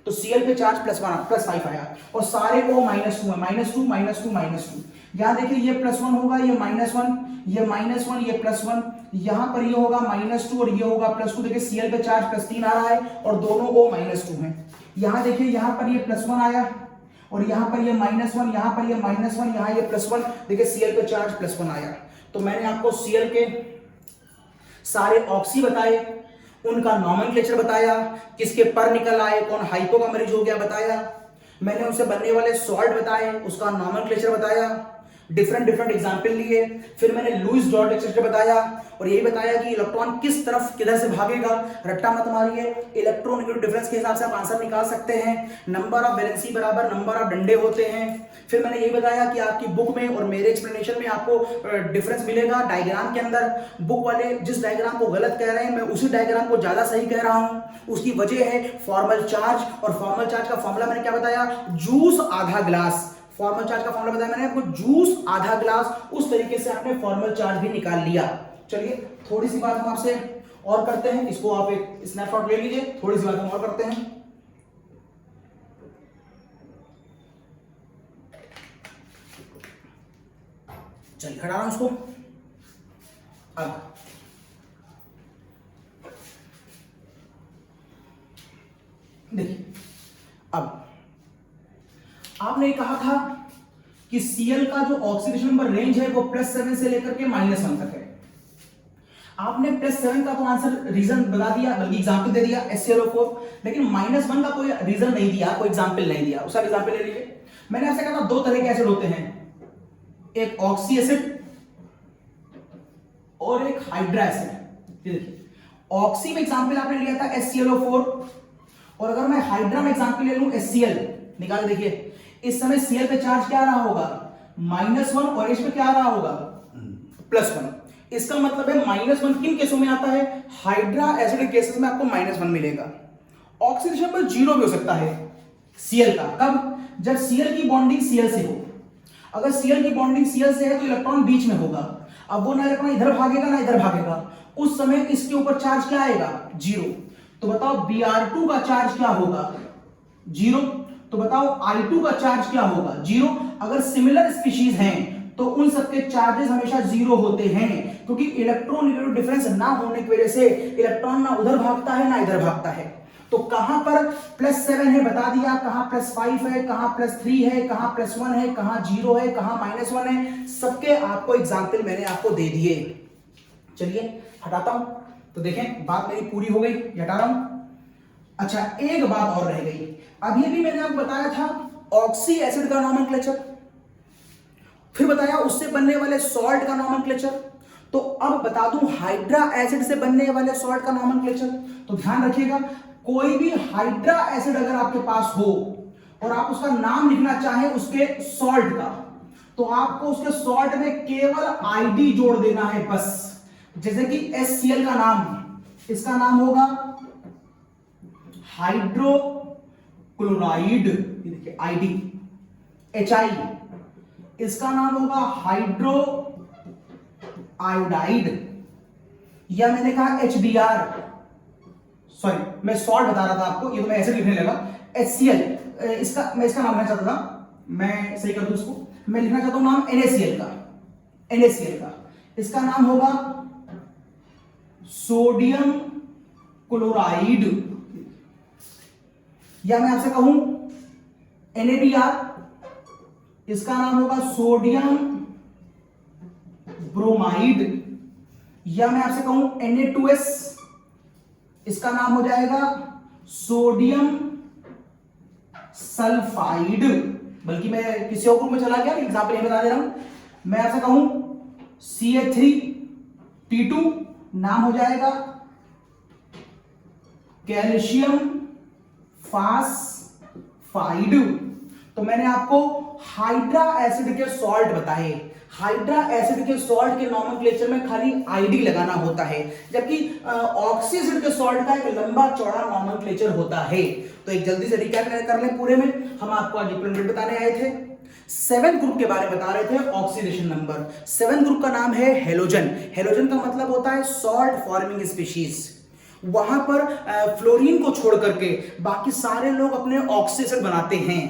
तो Cl पे चार्ज +5 आया और सारे को -2 है, -2 -2 -2। यहां देखिए ये +1 होगा, ये -1, ये -1, ये +1, यहां पर ये होगा -2 और ये होगा +2। देखिए Cl पे चार्ज +3 आ रहा है और दोनों O -2 हैं। यहां देखिए यहां पर ये +1 आया और यहां पर ये -1, यहां पर ये -1, यहां ये +1। देखिए Cl पे चार्ज +1 आया। तो मैंने आपको Cl के सारे ऑक्सी बताए, उनका नॉमेनक्लेचर बताया, किसके पर निकल आए, कौन हाइपो का मरीज हो गया बताया, मैंने उनसे बनने वाले सॉल्ट बताए, उसका नॉमेनक्लेचर बताया, डिफरेंट एग्जाम्पल लिए, फिर मैंने लुईस डॉट स्ट्रक्चर बताया और यही बताया कि इलेक्ट्रॉन किस तरफ किधर से भागेगा। रट्टा मत मारिए, इलेक्ट्रोनेगेटिव डिफरेंस के हिसाब से आप आंसर निकाल सकते हैं। नंबर ऑफ वैलेंसी बराबर नंबर ऑफ डंडे होते हैं। फिर मैंने यही बताया कि आपकी बुक में और मेरे एक्सप्लेनेशन में आपको डिफरेंस मिलेगा डायग्राम के अंदर। बुक वाले जिस डायग्राम को गलत कह रहे हैं, मैं उसी डायग्राम को ज्यादा सही कह रहा हूं। उसकी वजह है फॉर्मल चार्ज, और फॉर्मल चार्ज का फॉर्मूला मैंने क्या बताया, जूस आधा गिलास। फॉर्मल चार्ज का फॉर्मूला बताया मैंने आपको, जूस आधा गिलास। उस तरीके से आपने फॉर्मल चार्ज भी निकाल लिया। चलिए थोड़ी सी बात हम आपसे और करते हैं, इसको आप एक स्नैपशॉट ले लीजिए, थोड़ी सी बात हम और करते हैं। चलिए खड़ा रहा हूं उसको। अब देखिए, अब आपने कहा था कि Cl का जो ऑक्सीडेशन नंबर रेंज है वो +7 से लेकर के -1 तक है। आपने +7 का तो आंसर रीजन बता दिया, बल्कि एग्जांपल दे दिया HClO4, लेकिन -1 का कोई रीजन नहीं दिया, कोई एग्जांपल नहीं दिया। उसका एग्जांपल ले लीजिए। मैंने आपसे कहा था 2 तरह के एसिड होते हैं, एक ऑक्सी एसिड और एक हाइड्रा एसिड। देखिए ऑक्सी में एग्जांपल आपने लिया था HClO4, और अगर मैं हाइड्रा में एग्जांपल ले लूं HCl, निकाल देखिए इस समय Cl पे चार्ज क्या आ रहा होगा, -1, और H पे क्या आ रहा होगा, +1। इसका मतलब है -1 किन केसों में आता है, हाइड्रा एसिड केसेस में आपको -1 मिलेगा। ऑक्सीडेशन पर 0 भी हो सकता है Cl का, कब, जब Cl की बॉन्डिंग Cl से हो। अगर Cl की बॉन्डिंग Cl से है तो इलेक्ट्रॉन बीच में होगा। अब वो ना इलेक्ट्रॉन इधर भागेगा ना इधर भागेगा, उस समय इसके ऊपर चार्ज क्या आएगा, 0। तो बताओ Br2 का चार्ज क्या होगा, 0। तो बताओ I2 का चार्ज क्या होगा, 0। अगर सिमिलर स्पीशीज हैं तो उन सबके चार्जेस हमेशा 0 होते हैं, क्योंकि इलेक्ट्रोनेगेटिव डिफरेंस ना होने की वजह से इलेक्ट्रॉन ना उधर भागता है ना इधर भागता है। तो कहां पर +7 है बता दिया, कहां +5 है, कहां +3 है, कहां +1 है, कहां 0 है, कहां -1 है, सबके आपको एग्जाम्पल मैंने आपको दे दिए। चलिए हटाता हूं, तो देखें बात मेरी पूरी हो गई, हटा रहा हूं। अच्छा, एक बात और रह गई। अभी भी मैंने आपको बताया था ऑक्सी एसिड का नॉमेनक्लेचर, फिर बताया उससे बनने वाले सॉल्ट का नॉमेनक्लेचर, तो अब बता दूं हाइड्रा एसिड से बनने वाले सॉल्ट का नॉमेनक्लेचर। तो ध्यान रखिएगा, कोई भी हाइड्रा एसिड अगर आपके पास हो और आप उसका नाम लिखना चाहें उसके सॉल्ट का, तो आपको उसके सॉल्ट में केवल आईडी जोड़ देना है बस। जैसे कि HCl का नाम, इसका नाम होगा हाइड्रोक्लोराइड, ये देखिए आईडी। HI, इसका नाम होगा हाइड्रो आयोडाइड, या मैंने कहा HBr, सॉरी मैं सॉल्ट बता रहा था आपको, ये तो मैं ऐसे लिखने लगा। HCl, मैं इसका नाम लिखना चाहता था, मैं सही कर दूं इसको, मैं लिखना चाहता हूं नाम NaCl का, इसका नाम होगा सोडियम क्लोराइड, या मैं आपसे कहूं NaBr, इसका नाम होगा सोडियम ब्रोमाइड, या मैं आपसे कहूं Na2S, इसका नाम हो जाएगा सोडियम सल्फाइड। बल्कि मैं किसी और ग्रुप में चला गया, एग्जाम्पल ये बता दे रहा हूं। मैं आपसे कहूं Ca3T2, नाम हो जाएगा कैल्शियम फास्फाइड। तो मैंने आपको हाइड्रा एसिड के सॉल्ट बताए। हाइड्रा एसिड के सॉल्ट के नॉमेनक्लेचर में खाली आईडी लगाना होता है, जबकि ऑक्सी एसिड के सॉल्ट का एक लंबा चौड़ा नॉमेनक्लेचर होता है। तो एक जल्दी से रिकैप कर लें पूरे में। हम आपको आज इक्विवेलेंट बताने आए थे, 7th ग्रुप के बारे में बता रहे थे, ऑक्सीडेशन नंबर। 7th ग्रुप का नाम है हेलोजन। हेलोजन का मतलब होता है सॉल्ट फॉर्मिंग स्पीशीज। वहां पर फ्लोरीन को छोड़ करके बाकी सारे लोग अपने ऑक्सी एसिड बनाते हैं।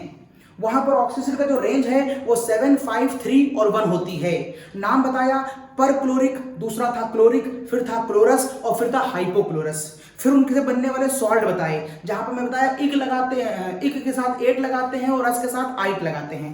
वहां पर ऑक्सी एसिड का जो रेंज है वो 7, 5, 3 और 1 होती है। नाम बताया पर क्लोरिक, दूसरा था क्लोरिक, फिर था क्लोरस और फिर था हाइपोक्लोरस। फिर उनके से बनने वाले सॉल्ट बताए, जहां पर मैं बताया इक लगाते हैं, इक के साथ एट लगाते हैं और रस के साथ आइट लगाते हैं।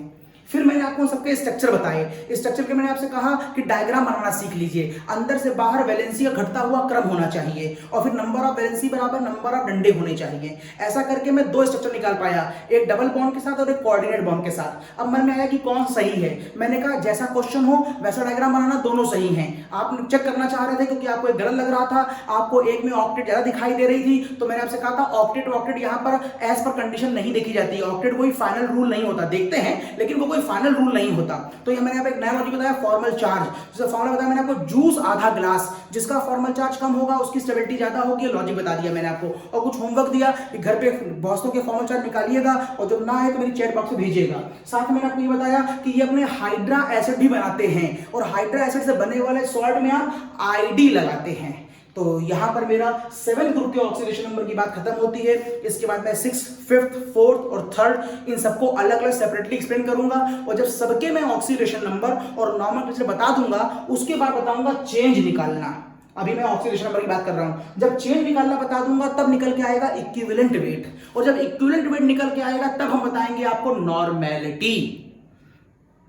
फिर मैंने आपको सबके स्ट्रक्चर बताए। स्ट्रक्चर के मैंने आपसे कहा कि डायग्राम बनाना सीख लीजिए। अंदर से बाहर वैलेंसी का घटता हुआ क्रम होना चाहिए और फिर नंबर ऑफ वैलेंसी बराबर नंबर ऑफ डंडे होने चाहिए। ऐसा करके मैं 2 स्ट्रक्चर निकाल पाया, एक डबल बॉन्ड के साथ और एक कोऑर्डिनेट बॉन्ड के साथ। अब मन में आया कि कौन सही है। मैंने कहा जैसा क्वेश्चन हो वैसा डायग्राम बनाना, दोनों सही हैं। आप चेक करना चाह रहे थे क्योंकि आपको एक गलत लग रहा था, आपको एक में ऑक्टेट ज्यादा दिखाई दे रही थी, तो मैंने आपसे कहा था ऑक्टेट ऑक्टेट यहाँ पर एज पर कंडीशन नहीं देखी जाती। ऑक्टेट कोई फाइनल रूल नहीं होता, देखते हैं लेकिन वो कोई फाइनल रूल नहीं होता। तो ये मैंने आप एक नया लॉजिक बताया, फॉर्मल चार्ज। जैसे फॉर्मूला बताया मैंने आपको, जूस आधा ग्लास, जिसका फॉर्मल चार्ज कम होगा उसकी स्टेबिलिटी ज्यादा होगी, लॉजिक बता दिया मैंने आपको। और कुछ होमवर्क दिया कि घर पे दोस्तों के फॉर्मल चार्ज निकालिएगा और जब ना है तो मेरी चैट बॉक्स में भेजिएगा। साथ में मैंने आपको ये बताया कि ये अपने हाइड्रा एसिड भी बनाते हैं और हाइड्रा एसिड से बने वाले सॉल्ट में आप आईडी लगाते हैं। तो यहां पर मेरा 7th ग्रुप के ऑक्सीडेशन नंबर की बात खत्म होती है। इसके बाद मैं 6th, 5th, 4th और 3rd इन सबको अलग अलग सेपरेटली एक्सप्लेन करूंगा और जब सबके मैं ऑक्सीडेशन नंबर और नॉमेनक्लेचर बता दूंगा उसके बाद बताऊंगा चेंज निकालना। अभी मैं ऑक्सीडेशन नंबर की बात कर रहा हूं, जब चेंज निकालना बता दूंगा तब निकल के आएगा इक्विवेलेंट वेट, और जब इक्विवेलेंट वेट निकल के आएगा तब हम बताएंगे आपको नॉर्मेलिटी।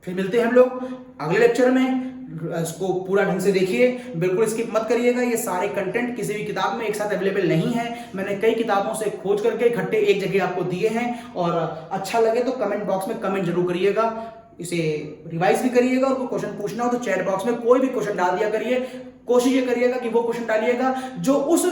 फिर मिलते हैं हम लोग अगले लेक्चर में। इसको पूरा ढंग से देखिए, बिल्कुल स्किप मत करिएगा। ये सारे कंटेंट किसी भी किताब में एक साथ अवेलेबल नहीं है, मैंने कई किताबों से खोज करके इकट्ठे एक जगह आपको दिए हैं। और अच्छा लगे तो कमेंट बॉक्स में कमेंट जरूर करिएगा, इसे रिवाइज भी करिएगा और कोई क्वेश्चन पूछना हो तो चैट बॉक्स में कोई भी क्वेश्चन डाल दिया करिए। कोशिश ये करिएगा कि वो क्वेश्चन डालिएगा जो उस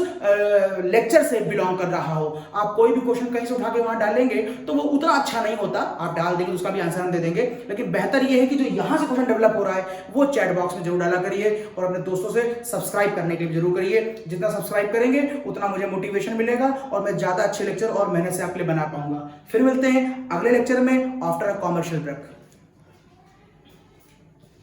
लेक्चर से बिलोंग कर रहा हो। आप कोई भी क्वेश्चन कहीं से उठा के वहां डालेंगे तो वो उतना अच्छा नहीं होता, आप डाल देंगे उसका भी आंसर हम दे देंगे, लेकिन बेहतर ये है कि जो यहां से क्वेश्चन डेवलप हो रहा है वो चैट बॉक्स में जरूर डाला करिए और अपने दोस्तों से सब्सक्राइब करने के लिए जरूर करिए। जितना सब्सक्राइब करेंगे उतना मुझे मोटिवेशन मिलेगा और मैं ज्यादा अच्छे लेक्चर और मेहनत से आपके लिए बना पाऊंगा। फिर मिलते हैं अगले लेक्चर में आफ्टर अ कॉमर्शियल ब्रेक।